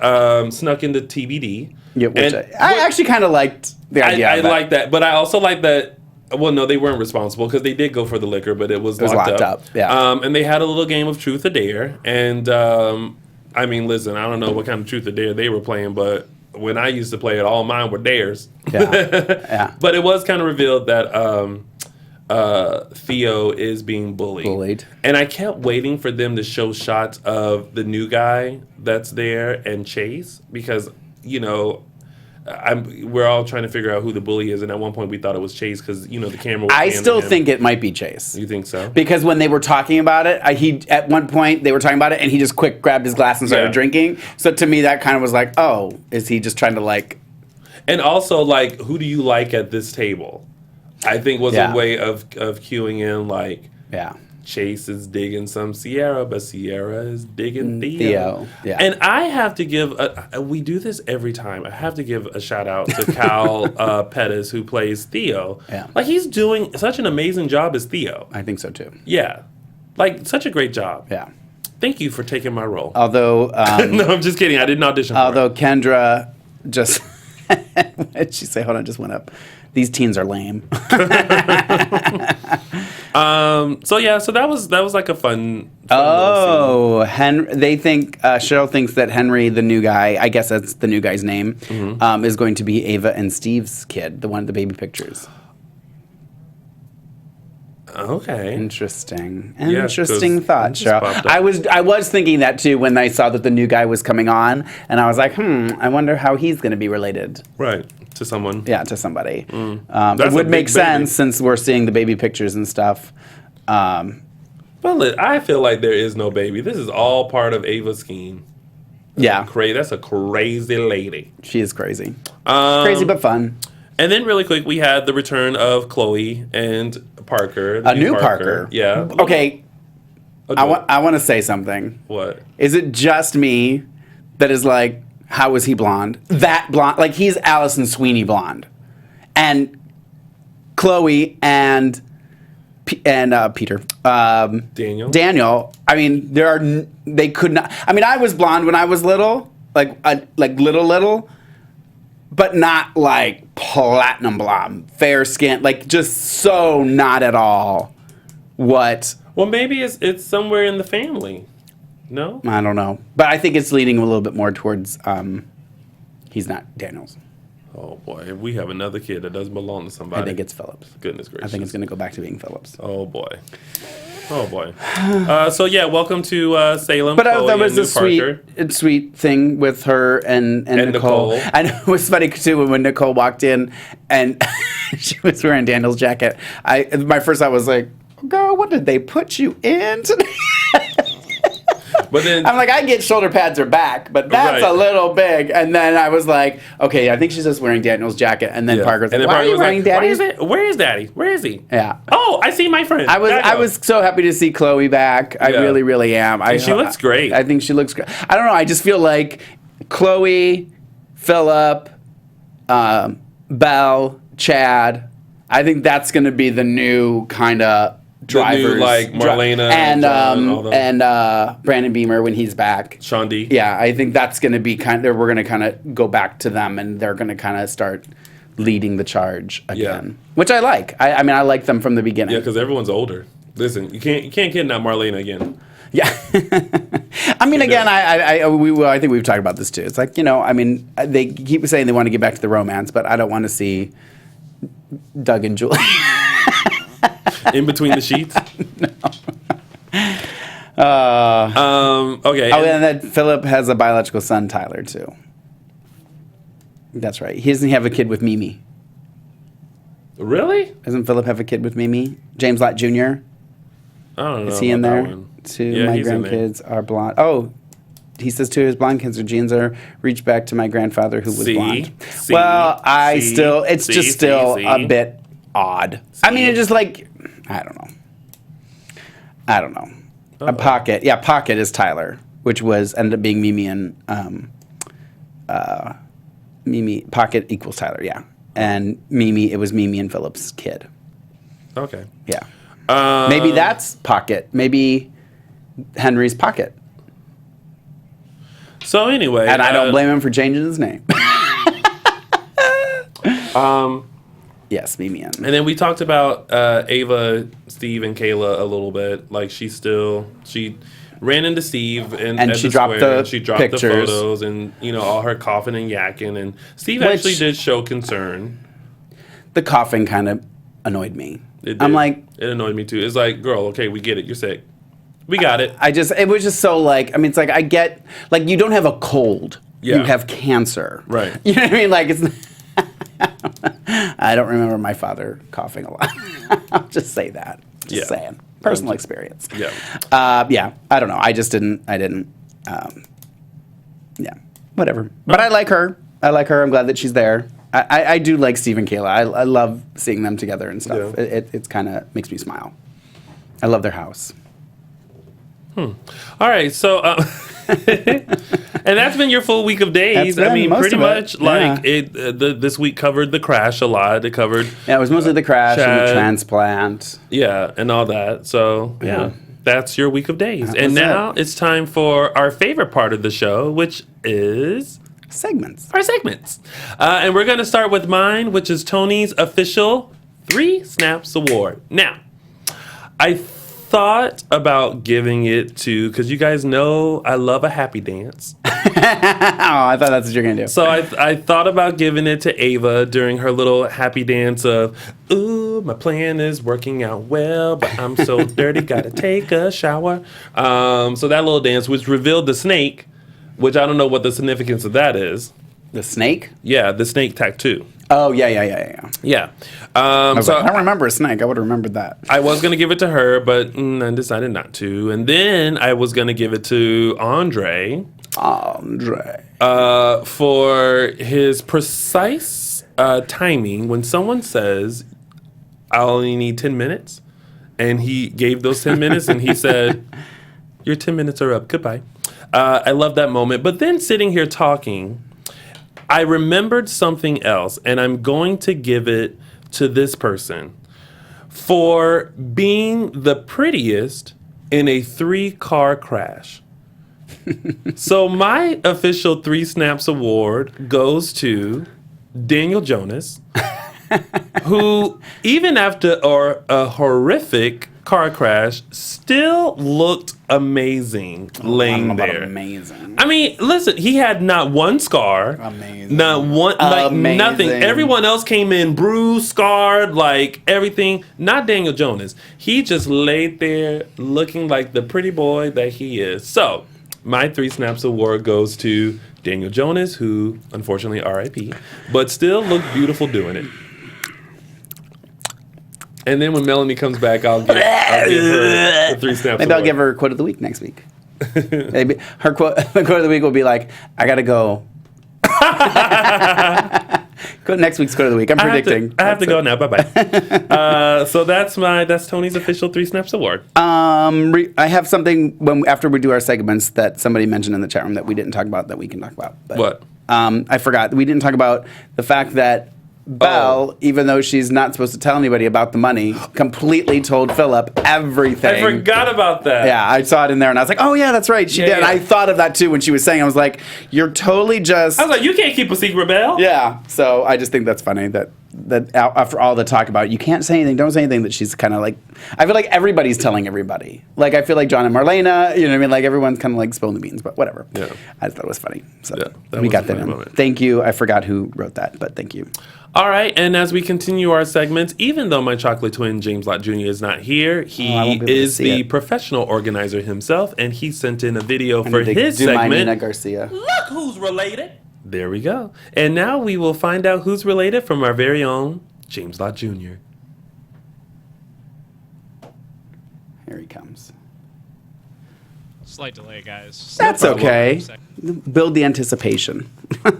snuck into TBD. Yeah, which I actually kind of liked the idea. I like that, but I also like that. Well, no, they weren't responsible because they did go for the liquor, but it was locked up. Yeah. And they had a little game of truth or dare, and I mean, listen, I don't know what kind of truth or dare they were playing, but when I used to play it, all mine were dares. Yeah. But it was kind of revealed that Theo is being bullied. And I kept waiting for them to show shots of the new guy that's there and Chase, because, you know, we're all trying to figure out who the bully is, and at one point we thought it was Chase because, you know, the camera was I still think it might be Chase. You think so? Because when they were talking about it, at one point they were talking about it, and he just quick grabbed his glass and started drinking. So to me, that kind of was like, oh, is he just trying to like... And also, like, who do you like at this table? I think was a way of cueing in, like... Yeah. Chase is digging some Sierra, but Sierra is digging Theo. Yeah. And I have to give, we do this every time, I have to give a shout out to Cal Pettis, who plays Theo. Yeah. Like, he's doing such an amazing job as Theo. I think so too. Yeah. Like, such a great job. Yeah. Thank you for taking my role. Although... no, I'm just kidding. I didn't audition for Although it. Kendra just... what did she say? Hold on, just went up. These teens are lame. So that was like a fun They think Cheryl thinks that Henry, the new guy, I guess that's the new guy's name, is going to be Ava and Steve's kid, the one of the baby pictures. Okay. Interesting thought, just Cheryl. I was thinking that too when I saw that the new guy was coming on, and I was like, I wonder how he's going to be related. Right. To someone. Yeah, to somebody. It would make sense since we're seeing the baby pictures and stuff. Well, I feel like there is no baby. This is all part of Ava's scheme. That's a crazy lady. She is crazy. Crazy but fun. And then really quick, we had the return of Chloe and Parker. A new Parker. Yeah. Okay. I want to say something. What? Is it just me that is like, how is he blonde? That blonde. Like, he's Allison Sweeney blonde. And Chloe and Peter. Daniel. I mean, they could not. I mean, I was blonde when I was little. Like little. But not like platinum blonde. Fair skin. Like, just so not at all what. Well, maybe it's somewhere in the family. No? I don't know. But I think it's leaning a little bit more towards he's not Daniels. Oh, boy. If we have another kid that doesn't belong to somebody. I think it's Phillips. Goodness gracious. I think it's going to go back to being Phillips. Oh, boy. So, yeah, welcome to Salem. But that was a sweet thing with her and Nicole. I know it was funny, too, when Nicole walked in and she was wearing Daniel's jacket. My first thought was like, girl, what did they put you in today? But then I'm like, I get shoulder pads or back, but that's a little big. And then I was like, okay, I think she's just wearing Daniel's jacket. And then Parker's like, why are you wearing Daddy's? Where is Daddy? Where is he? Yeah. Oh, I see my friend. I was so happy to see Chloe back. I really, really am. She looks great. I think she looks great. I don't know. I just feel like Chloe, Phillip, Belle, Chad. I think that's going to be the new kind of drivers, the new, like Marlena and Brandon Beamer when he's back. Sean D. Yeah, I think that's going to be we're going to kind of go back to them, and they're going to kind of start leading the charge again, which I like. I mean, I like them from the beginning. Yeah, because everyone's older. Listen, you can't kidnap Marlena again. Yeah. I mean, again, I think we've talked about this too. It's like, I mean, they keep saying they want to get back to the romance, but I don't want to see Doug and Julie. In between the sheets? No. Okay. Oh, and then Philip has a biological son, Tyler, too. That's right. He doesn't have a kid with Mimi. Really? Doesn't Philip have a kid with Mimi? James Lott Jr.? I don't know. Is he in there? My grandkids are blonde. Oh, he says two of his blonde kids' genes are reach back to my grandfather who was blonde. Well, it's just still a bit odd. I mean, it's just like, I don't know. A Pocket. Yeah, Pocket is Tyler, which ended up being Mimi and Mimi. Pocket equals Tyler, yeah. And Mimi, it was Mimi and Philip's kid. Okay. Yeah. Maybe that's Pocket. Maybe Henry's Pocket. So anyway. And I don't blame him for changing his name. Yes, Mimi. And then we talked about Ava, Steve, and Kayla a little bit. Like, ran into Steve and she dropped the pictures. The photos and all her coughing and yakking, and Steve actually did show concern. The coughing kind of annoyed me. I'm like, it annoyed me too. It's like, girl, okay, we get it. You're sick. We got it. It was just so it's like I get you don't have a cold. Yeah. You have cancer. Right. You know what I mean? Like it's. I don't remember my father coughing a lot. I'll just say that. Just saying. Personal experience. Yeah. I don't know. I didn't. Whatever. But I like her. I'm glad that she's there. I do like Steve and Kayla. I love seeing them together and stuff. Yeah. It kind of makes me smile. I love their house. All right. So, and that's been your full week of days. I mean, pretty much this week covered the crash a lot. It covered. Yeah, it was mostly the crash and the transplant. Yeah, and all that. So, yeah. That's your week of days. And now it's time for our favorite part of the show, which is... Our segments. And we're going to start with mine, which is Tony's official 3 Snaps Award. Now, I thought about giving it to, because you guys know I love a happy dance. I thought that's what you're going to do. So I thought about giving it to Ava during her little happy dance of, ooh, my plan is working out well, but I'm so dirty, gotta take a shower. So that little dance, which revealed the snake, which I don't know what the significance of that is. The snake? Yeah, the snake tattoo. Oh, yeah. Yeah. I don't remember a snake. I would have remembered that. I was going to give it to her, but I decided not to. And then I was going to give it to Andre. For his precise timing. When someone says, I only need 10 minutes, and he gave those 10 minutes, and he said, your 10 minutes are up. Goodbye. I love that moment. But then sitting here talking, I remembered something else, and I'm going to give it to this person for being the prettiest in a 3-car crash. So my official 3 Snaps Award goes to Daniel Jonas, who, even after a horrific car crash, still looked amazing laying there. Amazing. I mean, listen, he had not one scar. Amazing. Not one, nothing. Everyone else came in bruised, scarred, everything. Not Daniel Jonas. He just laid there looking like the pretty boy that he is. So, my 3 Snaps Award goes to Daniel Jonas, who, unfortunately, R.I.P., but still looked beautiful doing it. And then when Melanie comes back, I'll give her the 3 Snaps. Maybe I'll give her quote of the week next week. Maybe the quote of the week will be like, I gotta go. Next week's quote of the week. I'm predicting. I have to go now. Bye bye. So that's Tony's official 3 Snaps Award. I have something after we do our segments that somebody mentioned in the chat room that we didn't talk about that we can talk about. But, what? I forgot. We didn't talk about the fact that Belle, even though she's not supposed to tell anybody about the money, completely told Philip everything. I forgot about that. Yeah, I saw it in there, and I was like, oh, yeah, that's right. She did. Yeah. And I thought of that, too, when she was saying, I was like, you're totally just... I was like, you can't keep a secret, Belle. Yeah, so I just think that's funny that after all the talk about, you can't say anything, don't say anything, that she's kind of like... I feel like everybody's telling everybody. I feel like John and Marlena, you know what I mean? Everyone's kind of spilling the beans, but whatever. Yeah. I just thought it was funny. So we got that in. Moment. Thank you. I forgot who wrote that, but thank you. All right, and as we continue our segments, even though my chocolate twin, James Lott Jr., is not here, he is the professional organizer himself, and he sent in a video for his segment. Nina Garcia. Look who's related. There we go. And now we will find out who's related from our very own James Lott Jr. Here he comes. Slight delay, guys. That's okay. Build the anticipation.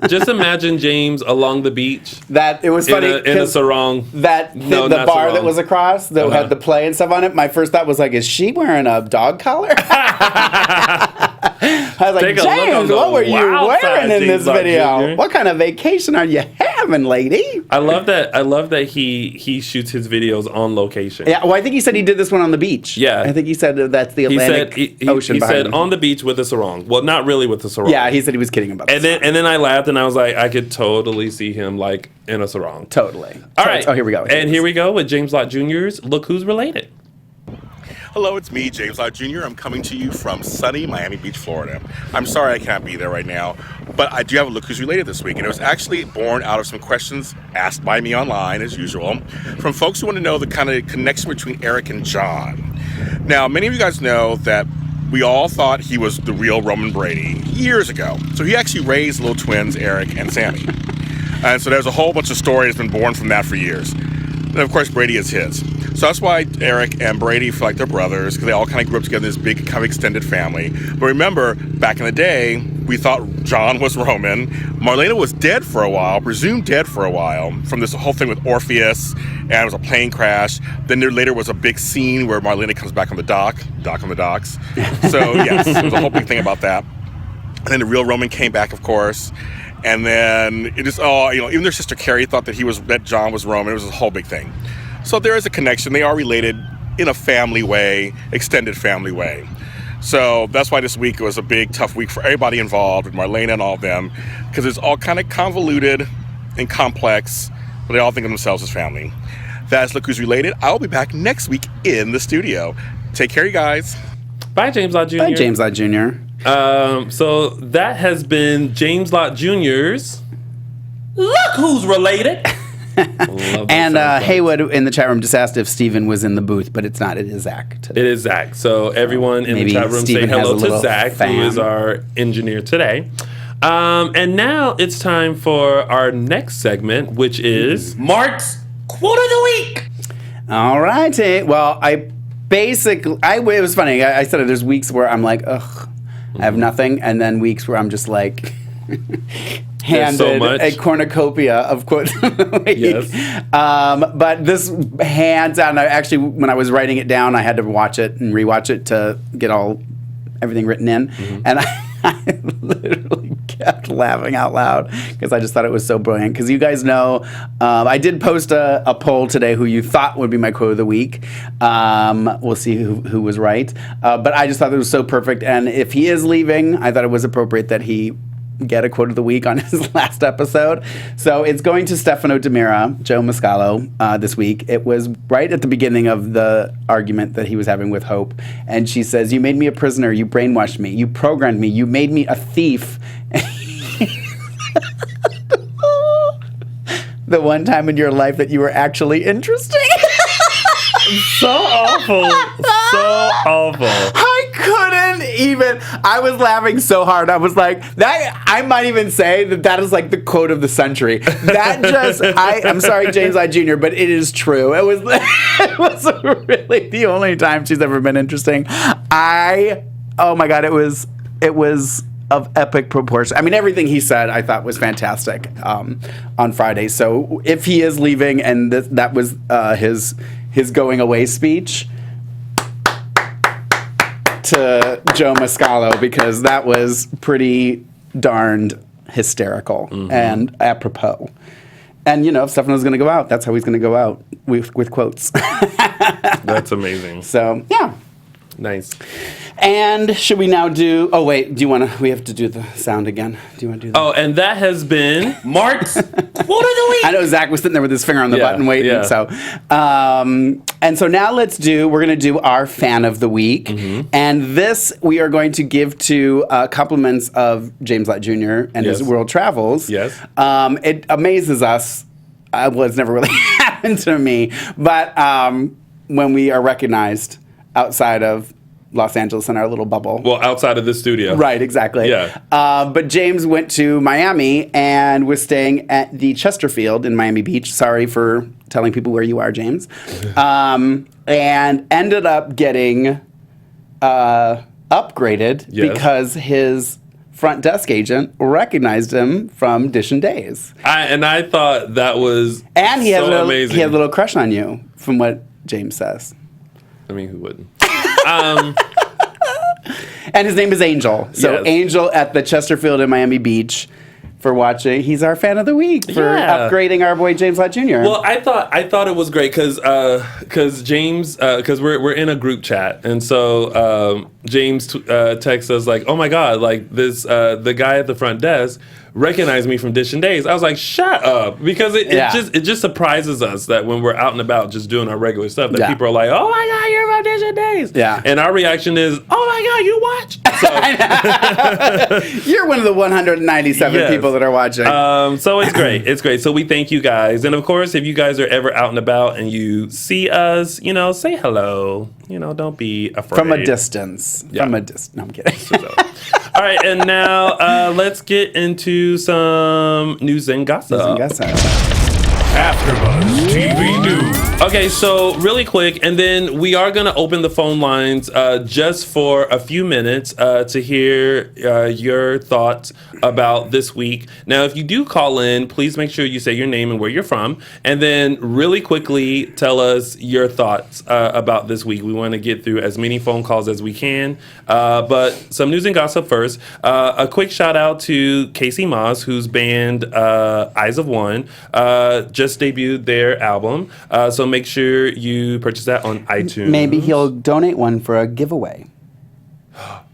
Just imagine James along the beach. It was funny in a sarong. The bar that was across that had the play and stuff on it. My first thought was is she wearing a dog collar? I was like, James, what were you wearing in this video? What kind of vacation are you having, lady? I love that he shoots his videos on location. Yeah, well, I think he said he did this one on the beach. Yeah, I think he said that's the Atlantic Ocean. He said on the beach with a sarong. Well, not really with a sarong. Yeah, he said he was kidding about it. And then I laughed and I was like, I could totally see him in a sarong. Totally. All right. Oh, here we go. Here we go with James Lott Jr.'s Look Who's Related. Hello, it's me, James Lott Jr. I'm coming to you from sunny Miami Beach, Florida. I'm sorry I can't be there right now, but I do have a Look Who's Related this week, and it was actually born out of some questions asked by me online, as usual, from folks who want to know the kind of connection between Eric and John. Now, many of you guys know that we all thought he was the real Roman Brady years ago. So he actually raised little twins, Eric and Sammy. And so there's a whole bunch of stories that's been born from that for years. And of course, Brady is his. So that's why Eric and Brady feel like they're brothers, because they all kind of grew up together in this big kind of extended family. But remember, back in the day, we thought John was Roman. Marlena was dead for a while, presumed dead for a while, from this whole thing with Orpheus, and it was a plane crash. Then there later was a big scene where Marlena comes back on the dock on the docks. So yes, there was a whole big thing about that. And then the real Roman came back, of course. And then it is all, even their sister Carrie thought that John was Roman. It was a whole big thing. So there is a connection. They are related in a family way, extended family way. So that's why this week was a big, tough week for everybody involved, with Marlena and all of them, because it's all kind of convoluted and complex, but they all think of themselves as family. That's Look Who's Related. I'll be back next week in the studio. Take care, you guys. Bye, James Lott Jr. Bye, James Lott Jr. So that has been James Lott Jr.'s Look Who's Related. And Haywood in the chat room just asked if Steven was in the booth, but it's not. It is Zach today. It is Zach. So everyone in the chat room Steven say hello has a to Zach, fan. who is our engineer today. And now it's time for our next segment, which is Mark's Quote of the Week. All righty. Well, it was funny. I said there's weeks where I'm like, ugh, I have nothing. And then weeks where I'm just like... handed so much. A cornucopia of quotes of the week. Yes. But this hands down, when I was writing it down, I had to watch it and rewatch it to get everything written in. Mm-hmm. And I literally kept laughing out loud because I just thought it was so brilliant. Because you guys know, I did post a poll today who you thought would be my quote of the week. We'll see who was right. But I just thought it was so perfect. And if he is leaving, I thought it was appropriate that he get a quote of the week on his last episode. So it's going to Stefano Demira, Joe Mascalo, this week. It was right at the beginning of the argument that he was having with Hope. And she says, "You made me a prisoner. You brainwashed me. You programmed me. You made me a thief." The one time in your life that you were actually interesting. So awful. So awful. I couldn't even. I was laughing so hard. I was like, that. I might even say that is like the quote of the century. That just. I'm sorry, James Lott Jr., but it is true. It was really the only time she's ever been interesting. Oh my God, it was of epic proportion. I mean, everything he said I thought was fantastic on Friday. So if he is leaving and that was his going away speech, to Joe Mascalo, because that was pretty darned hysterical and apropos. And, if Stefano's going to go out, that's how he's going to go out, with quotes. That's amazing. So, yeah. Nice. And should we now do... Oh, wait. We have to do the sound again. Do you want to do that? Oh, and that has been Mark's Quote of the Week. I know Zach was sitting there with his finger on the button waiting. Yeah. So, and so now we're going to do our Fan of the Week. Mm-hmm. And this we are going to give to compliments of James Lott Jr. and his world travels. Yes. It amazes us. It's never really happened to me. But when we are recognized outside of Los Angeles in our little bubble. Well, outside of the studio. Right, exactly. Yeah. But James went to Miami and was staying at the Chesterfield in Miami Beach. Sorry for telling people where you are, James. And ended up getting upgraded because his front desk agent recognized him from Dish and Days. I thought that was and he so had amazing. He had a little crush on you, from what James says. I mean, who wouldn't? And his name is Angel. So Yes. Angel at the Chesterfield in Miami Beach for watching. He's our fan of the week for upgrading our boy James Lott Jr. Well, I thought it was great because James, because we're in a group chat, and so James texts us like, "Oh my God, like this the guy at the front desk recognized me from Dish and Days." I was like, "Shut up," because it just surprises us that when we're out and about just doing our regular stuff that people are like, "Oh my God, you're from Dish and Days." Yeah, and our reaction is, "Oh my God, you watch?" So, you're one of the 197 people that are watching. So it's great. It's great. So we thank you guys, and of course, if you guys are ever out and about and you see us, say hello. Don't be afraid. From a distance. Yeah. From a distance. No, I'm kidding. All right, and now let's get into some news and gossip. AfterBuzz TV News. Okay, so really quick, and then we are going to open the phone lines just for a few minutes to hear your thoughts about this week. Now, if you do call in, please make sure you say your name and where you're from, and then really quickly tell us your thoughts about this week. We want to get through as many phone calls as we can, but some news and gossip first. A quick shout out to Casey Moss, whose band Eyes of One just debuted their album. So make sure you purchase that on iTunes. Maybe he'll donate one for a giveaway.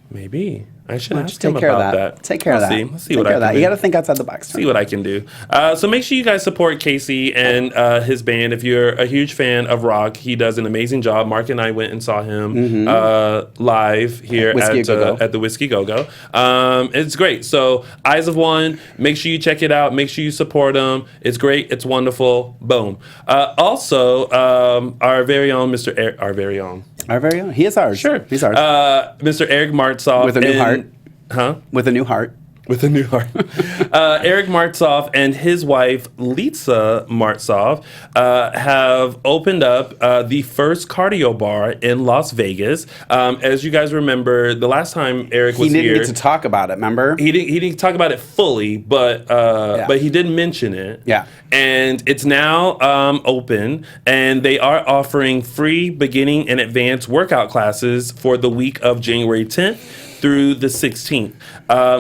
Maybe. I should ask take him care about of that. that. Take care of that. Let's see what I can do. You got to think outside the box. See what I can do. So make sure you guys support Casey and his band. If you're a huge fan of rock, he does an amazing job. Mark and I went and saw him live here at the Whiskey Go-Go. It's great. So Eyes of One, make sure you check it out. Make sure you support him. It's great. It's wonderful. Boom. Also, our very own Mr. Our very own. He is ours. Sure. He's ours. Mr. Eric Martsoff. With a new heart. Huh? With a new heart. With a new heart. Eric Martsoff and his wife, Lisa Martsoff, have opened up the first cardio bar in Las Vegas. As you guys remember, the last time Eric was here... He didn't get to talk about it, remember? He didn't talk about it fully, but he did mention it. Yeah. And it's now open, and they are offering free beginning and advanced workout classes for the week of January 10th through the 16th.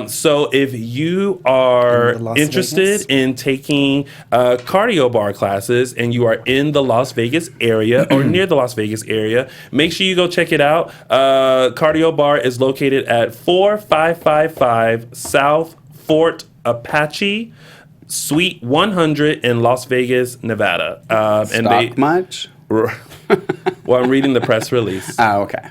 So if you are interested in taking cardio bar classes and you are in the Las Vegas area or near the Las Vegas area, make sure you go check it out. Cardio bar is located at 4555 South Fort Apache, Suite 100 in Las Vegas, Nevada. Much? Well, I'm reading the press release. Oh, okay.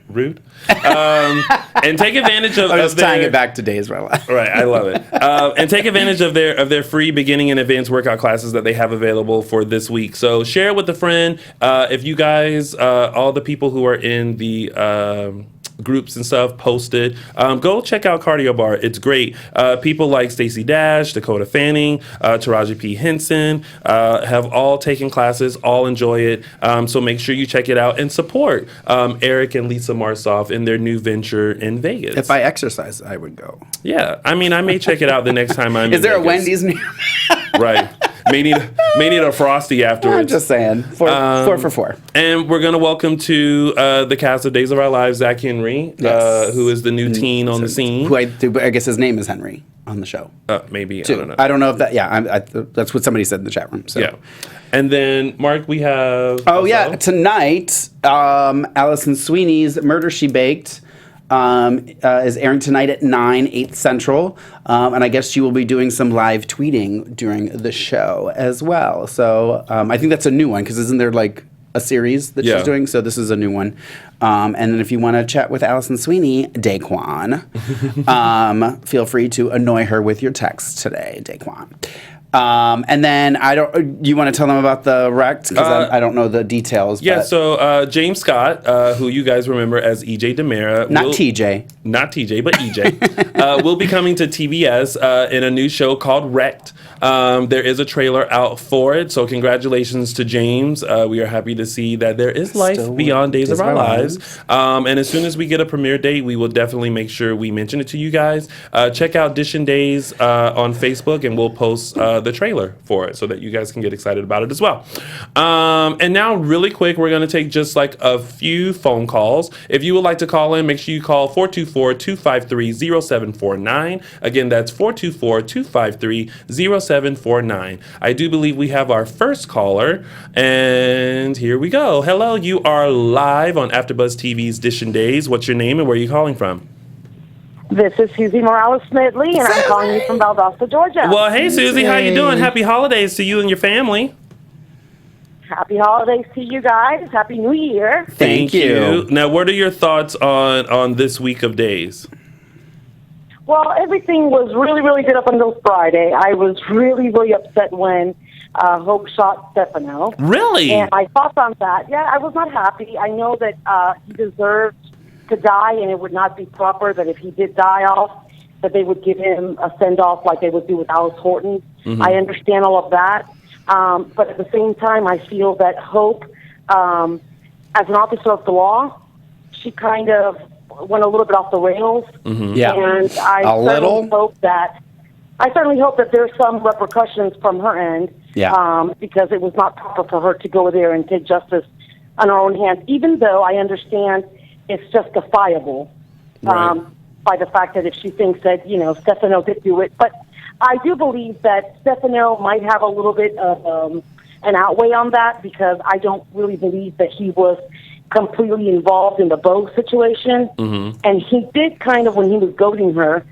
Rude. And take advantage of. I'm just tying it back to days where I laugh. Right, I love it. And take advantage of their free beginning and advanced workout classes that they have available for this week. So share it with a friend. If you guys, all the people who are in the groups and stuff posted, go check out Cardio Bar. It's great. People like Stacey Dash, Dakota Fanning, Taraji P. Henson have all taken classes, all enjoy it. So make sure you check it out and support Eric and Lisa Martsoff in their new venture in Vegas. If I exercise, I would go. Yeah, I mean, I may check it out the next time I'm in Is there Vegas. a Wendy's near? Right. May need a Frosty afterwards. I'm just saying. Four for four. And we're going to welcome to the cast of Days of Our Lives, Zach Henry, who is the new teen on the scene. Who I guess his name is Henry on the show. Maybe. Too. I don't know. I don't know if that, that's what somebody said in the chat room. So. Yeah. And then, Mark, we have... Tonight, Allison Sweeney's Murder, She Baked is airing tonight at 8 Central. And I guess she will be doing some live tweeting during the show as well. So I think that's a new one, because isn't there like a series that she's doing? So this is a new one. And then if you want to chat with Allison Sweeney, Daquan, feel free to annoy her with your text today, Daquan. And then you want to tell them about the Wrecked? Because I don't know the details. Yeah, so James Scott, who you guys remember as EJ DeMera. Not TJ, but EJ. Will be coming to TBS in a new show called Wrecked. There is a trailer out for it, so congratulations to James. We are happy to see that there is life beyond Days of Our Lives. And as soon as we get a premiere date, we will definitely make sure we mention it to you guys. Check out Dish and Days on Facebook, and we'll post the trailer for it so that you guys can get excited about it as well. And now, really quick, we're going to take just like a few phone calls. If you would like to call in, make sure you call 424-253-0749. Again, that's 424-253-0749. I do believe we have our first caller, and here we go. Hello, you are live on AfterBuzz TV's Dishin' Days. What's your name and where are you calling from? This is Susie Morales-Smedley, and I'm calling you from Valdosta, Georgia. Well, hey, Susie, how you doing? Happy holidays to you and your family. Happy holidays to you guys. Happy New Year. Thank you. Now, what are your thoughts on this week of days? Well, everything was really, really good up until Friday. I was really, really upset when Hope shot Stefano. Really? And my thoughts on that, yeah, I was not happy. I know that he deserved to die, and it would not be proper that if he did die off, that they would give him a send-off like they would do with Alice Horton. Mm-hmm. I understand all of that. But at the same time, I feel that Hope, as an officer of the law, she kind of went a little bit off the rails. Mm-hmm. Yeah. And I certainly hope that there's some repercussions from her end. Yeah. Because it was not proper for her to go there and take justice on her own hands, even though I understand it's justifiable Right. by the fact that if she thinks that, Stefano did do it. But I do believe that Stefano might have a little bit of an outweigh on that, because I don't really believe that he was completely involved in the Bo situation. Mm-hmm. And he did kind of, when he was goading her,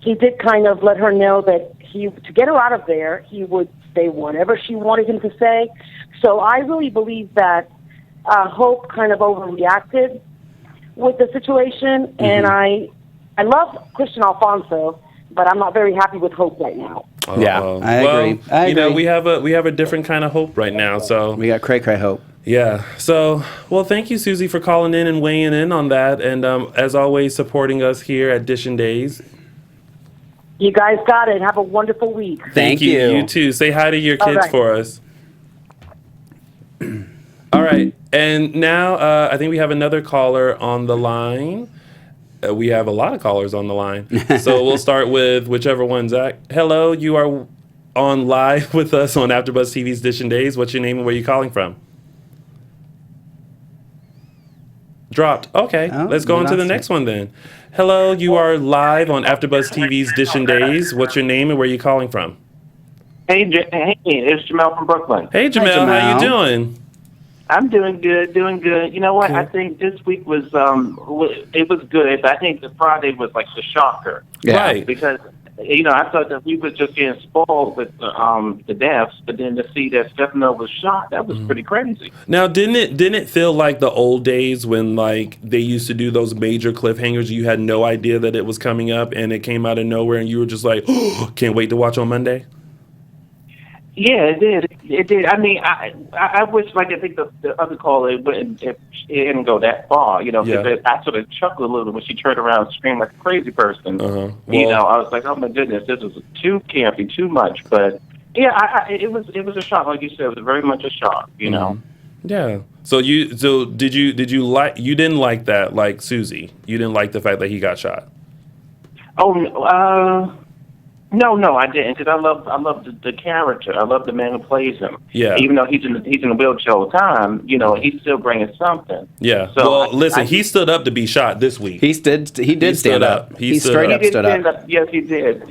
he did kind of let her know that to get her out of there, he would say whatever she wanted him to say. So I really believe that Hope kind of overreacted with the situation, Mm-hmm. and I love Christian Alfonso, but I'm not very happy with Hope right now. Yeah, I agree. I agree. We have a different kind of Hope right now. So We got cray Hope. yeah. So thank you, Susie, for calling in and weighing in on that, and as always, supporting us here at Dishin' Days. You guys got it. Have a wonderful week. Thank you. You too. Say hi to your All kids right. for us. All right. And now I think we have another caller on the line. We have a lot of callers on the line. So we'll start with whichever one, Zach. Hello, you are on live with us on AfterBuzz TV's Dishin' Days. What's your name and where are you calling from? Dropped. Okay, Oh, let's go on to the next one then. Hello, you are live on AfterBuzz TV's Dishin' Days. What's your name and where are you calling from? Hey, it's Jamel from Brooklyn. Hey, Jamel, how you Jamel. doing? I'm doing good. You know what? I think this week was it was good. I think the Friday was like the shocker. Yeah. Right. Because I thought that we were just getting spoiled with the deaths, but then to see that Stefano was shot, that was pretty crazy. Now, didn't it feel like the old days when like they used to do those major cliffhangers? You had no idea that it was coming up, and it came out of nowhere, and you were just like, oh, can't wait to watch on Monday. Yeah, it did. It did. I mean, I wish, like, I think the other caller, it didn't go that far, Yeah. I sort of chuckled a little when she turned around and screamed like a crazy person. Uh-huh. I was like, oh my goodness, this was too campy, too much. But yeah, it was a shock, like you said. It was very much a shock, you know. Yeah. So did you like, you didn't like that, like Susie? You didn't like the fact that he got shot? Oh, no, I didn't, because I love the character. I love the man who plays him. Yeah. Even though he's in a wheelchair all the time, he's still bringing something. Yeah. So well, listen, he stood up to be shot this week. He did stood stand up. up. He He stood straight up. up stood up. Yes, he did. But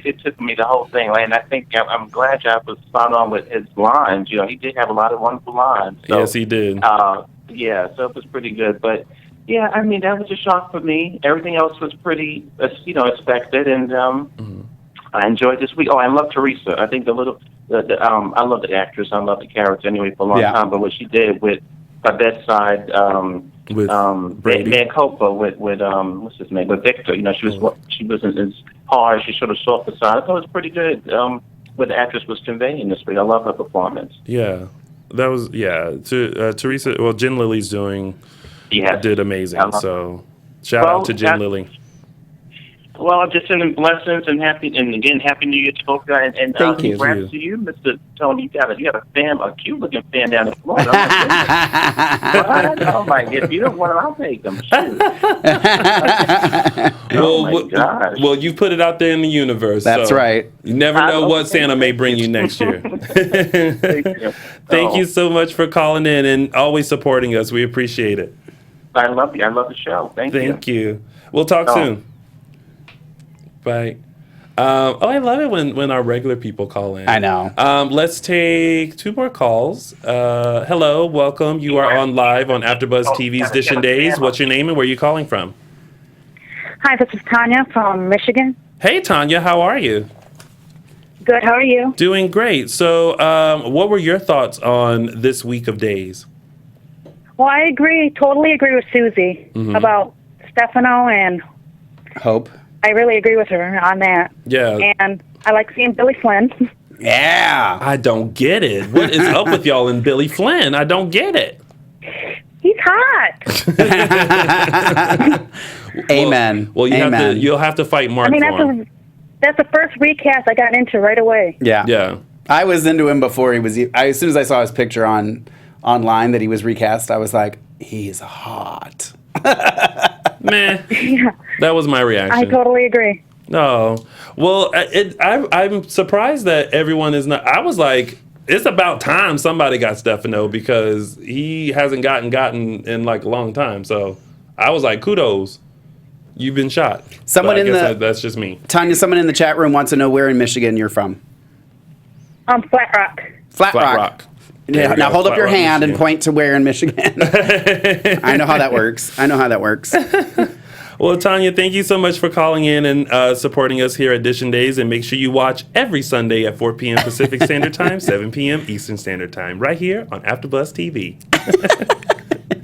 it took me the whole thing, and I think I'm glad y'all was spot on with his lines. He did have a lot of wonderful lines. So, Yes, he did. so it was pretty good. But yeah, I mean, that was a shock for me. Everything else was pretty, expected, and I enjoyed this week. Oh, I love Teresa. I think I love the actress. I love the character anyway for a long time. But what she did with her bedside, with Brady. Man Copa with what's his name? With Victor. She wasn't as hard. She sort of softer side. I thought it was pretty good. What the actress was conveying this week. I love her performance. Yeah, that was Teresa. Well, Jen Lilly's did amazing. So shout out to Jen Lilly. Well, I'm just sending blessings and happy New Year to both guys. And Thank you. congrats to you, Mr. Tony. You have a fan, a cute looking fan down in Florida. Oh my! If you don't want them, I'll take them. Well, you put it out there in the universe. That's so right. You never know what Santa may bring you next year. Thank you so much for calling in and always supporting us. We appreciate it. I love you. I love the show. Thank you. We'll talk soon. Bye. I love it when our regular people call in. I know. Let's take 2 more calls. Hello, welcome. You are on live on AfterBuzz TV's Edition Days. What's your name and where are you calling from? Hi, this is Tanya from Michigan. Hey, Tanya, how are you? Good, how are you? Doing great. So, what were your thoughts on this week of days? Well, I totally agree with Susie about Stefano, and Hope. I really agree with her on that. Yeah. And I like seeing Billy Flynn. Yeah. I don't get it. What is up with y'all and Billy Flynn? I don't get it. He's hot. Amen. Well, Amen. you'll have to fight Mark I mean, for him. that's the first recast I got into right away. Yeah. Yeah. I was into him before he was. As soon as I saw his picture online that he was recast, I was like, he's hot. Meh. Yeah, That was my reaction. I totally agree. No. Well, I'm surprised that everyone is not. I was like, it's about time somebody got Stefano because he hasn't gotten in like a long time. So I was like, kudos. You've been shot. That's just me. Tanya, someone in the chat room wants to know where in Michigan you're from. Flat Rock. Flat Rock. Yeah, now hold up your hand and point to where in Michigan. I know how that works. Well, Tanya, thank you so much for calling in and supporting us here at Edition Days. And make sure you watch every Sunday at 4 p.m. Pacific Standard Time, 7 p.m. Eastern Standard Time, right here on AfterBuzz TV.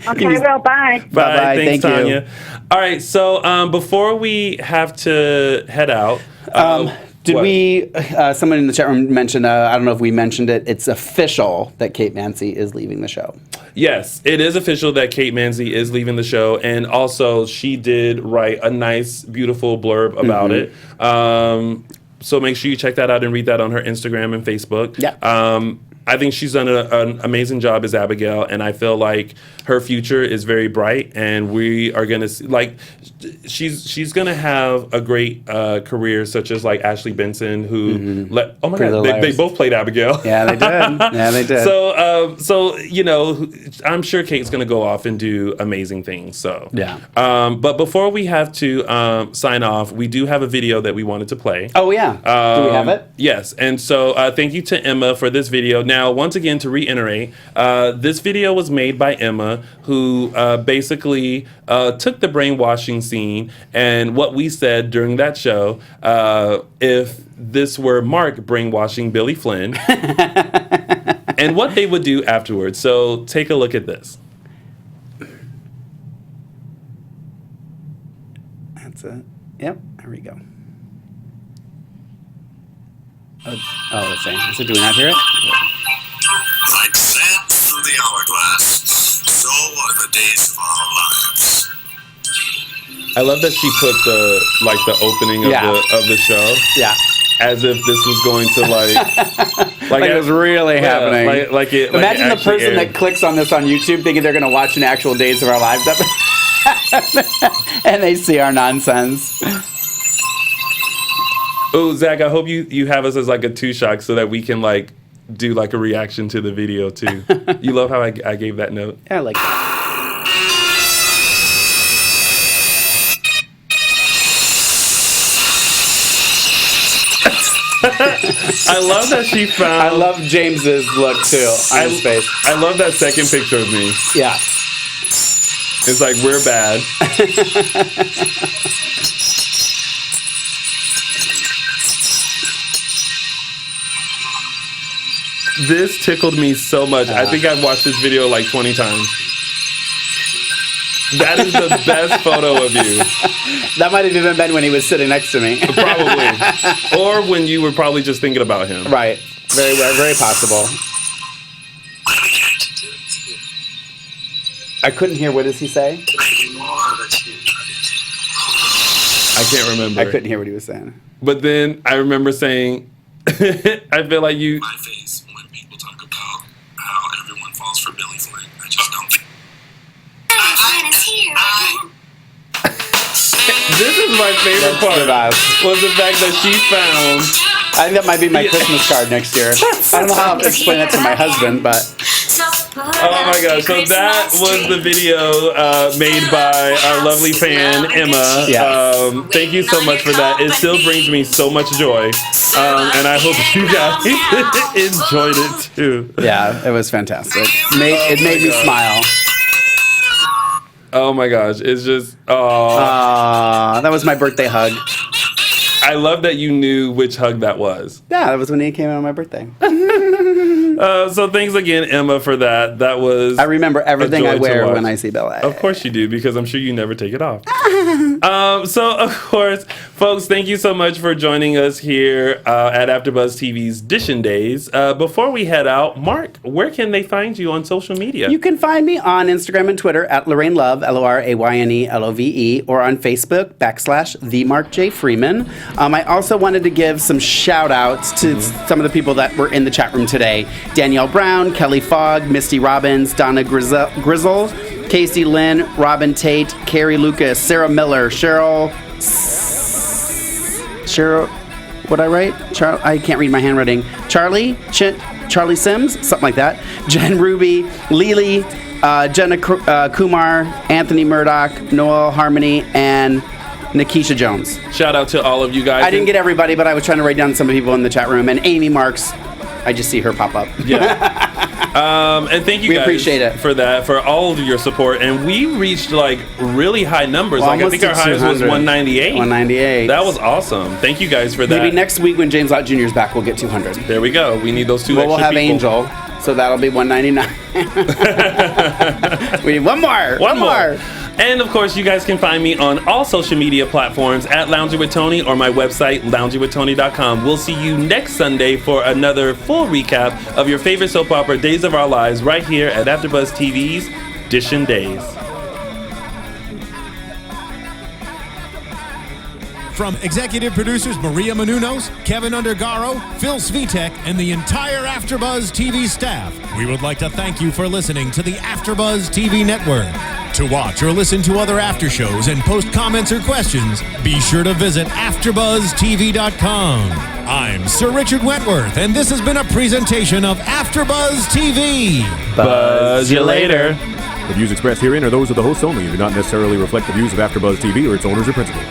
Okay, well, bye. Bye-bye. Thanks, Thank you. Tanya. All right, so before we have to head out... someone in the chat room mentioned, I don't know if we mentioned it, it's official that Kate Mansi is leaving the show. Yes, it is official that Kate Mansi is leaving the show, and also she did write a nice, beautiful blurb about it. So make sure you check that out and read that on her Instagram and Facebook. Yeah. I think she's done an amazing job as Abigail, and I feel like her future is very bright, and we are gonna see, like, she's gonna have a great career, such as like Ashley Benson, who oh my God, they both played Abigail. Yeah, they did. Yeah, they did. So you know, I'm sure Kate's gonna go off and do amazing things. So yeah. But before we have to sign off, we do have a video that we wanted to play. Oh yeah. Do we have it? Yes, and so thank you to Emma for this video. Now, once again, to reiterate, this video was made by Emma, who basically took the brainwashing scene and what we said during that show, if this were Mark brainwashing Billy Flynn, and what they would do afterwards. So take a look at this. That's it. Yep, there we go. Oh, it's saying. Is it doing that? Hear it? Like sand through the hourglass, so are the days of our lives. I love that she put the opening of the show. Yeah. As if this was going to like it was really happening. Imagine the person that clicks on this on YouTube thinking they're going to watch an actual Days of Our Lives episode, and they see our nonsense. Oh, Zach, I hope you have us as like a 2-shock so that we can like do like a reaction to the video too. You love how I gave that note? Yeah, I like that. I love that she found... I love James's look too on his face. I love that second picture of me. Yeah. It's like, we're bad. This tickled me so much. I think I've watched this video like 20 times. That is the best photo of you. That might have even been when he was sitting next to me. Probably. Or when you were probably just thinking about him. Right. Very, very possible. I couldn't hear. What does he say? I can't remember. I couldn't hear what he was saying. But then I remember saying, I feel like you. My face when people talk about how everyone falls for Billy Flynn. I just don't. This is my favorite part. Was the fact that she found. I think that might be my Christmas card next year. I don't know how to explain it to my husband, but. Oh my gosh. So that was the video made by our lovely fan, Emma. Yes. Thank you so much for that. It still brings me so much joy. And I hope you guys enjoyed it too. Yeah, it was fantastic. It made me smile. Oh my gosh. It's just. That was my birthday hug. I love that you knew which hug that was. Yeah, that was when he came in on my birthday. So thanks again, Emma, for that. That was. I remember everything I wear when I see Billy. Of course you do, because I'm sure you never take it off. So, of course, folks, thank you so much for joining us here at AfterBuzz TV's Dishin' Days. Before we head out, Mark, where can they find you on social media? You can find me on Instagram and Twitter at Lorraine Love, LORAYNE LOVE, or on Facebook / Mark J. Freeman. I also wanted to give some shout outs to some of the people that were in the chat room today. Danielle Brown, Kelly Fogg, Misty Robbins, Donna Grizzle, Casey Lynn, Robin Tate, Carrie Lucas, Sarah Miller, Cheryl, what'd I write? I can't read my handwriting. Charlie Sims, something like that. Jen Ruby, Lily, Jenna Kumar, Anthony Murdoch, Noel Harmony, and Nikisha Jones. Shout out to all of you guys. I didn't get everybody, but I was trying to write down some people in the chat room. And Amy Marks, I just see her pop up. Yeah. And thank you guys. We appreciate it. For that, for all of your support. And we reached like really high numbers. Well, like I think our highest was 198. 198. That was awesome. Thank you guys for that. Maybe next week when James Lott Jr. is back, we'll get 200. There we go. We need those two extra we'll have people. Angel, so that'll be 199. We need one more. One more. And of course, you guys can find me on all social media platforms at Lounging with Tony or my website, loungingwithtony.com. We'll see you next Sunday for another full recap of your favorite soap opera, Days of Our Lives, right here at AfterBuzz TV's Dishin' Days. From executive producers Maria Menounos, Kevin Undergaro, Phil Svitek, and the entire AfterBuzz TV staff, we would like to thank you for listening to the AfterBuzz TV network. To watch or listen to other after shows and post comments or questions, be sure to visit AfterBuzzTV.com. I'm Sir Richard Wentworth, and this has been a presentation of AfterBuzz TV. Buzz you later. The views expressed herein are those of the hosts only and do not necessarily reflect the views of AfterBuzz TV or its owners or principals.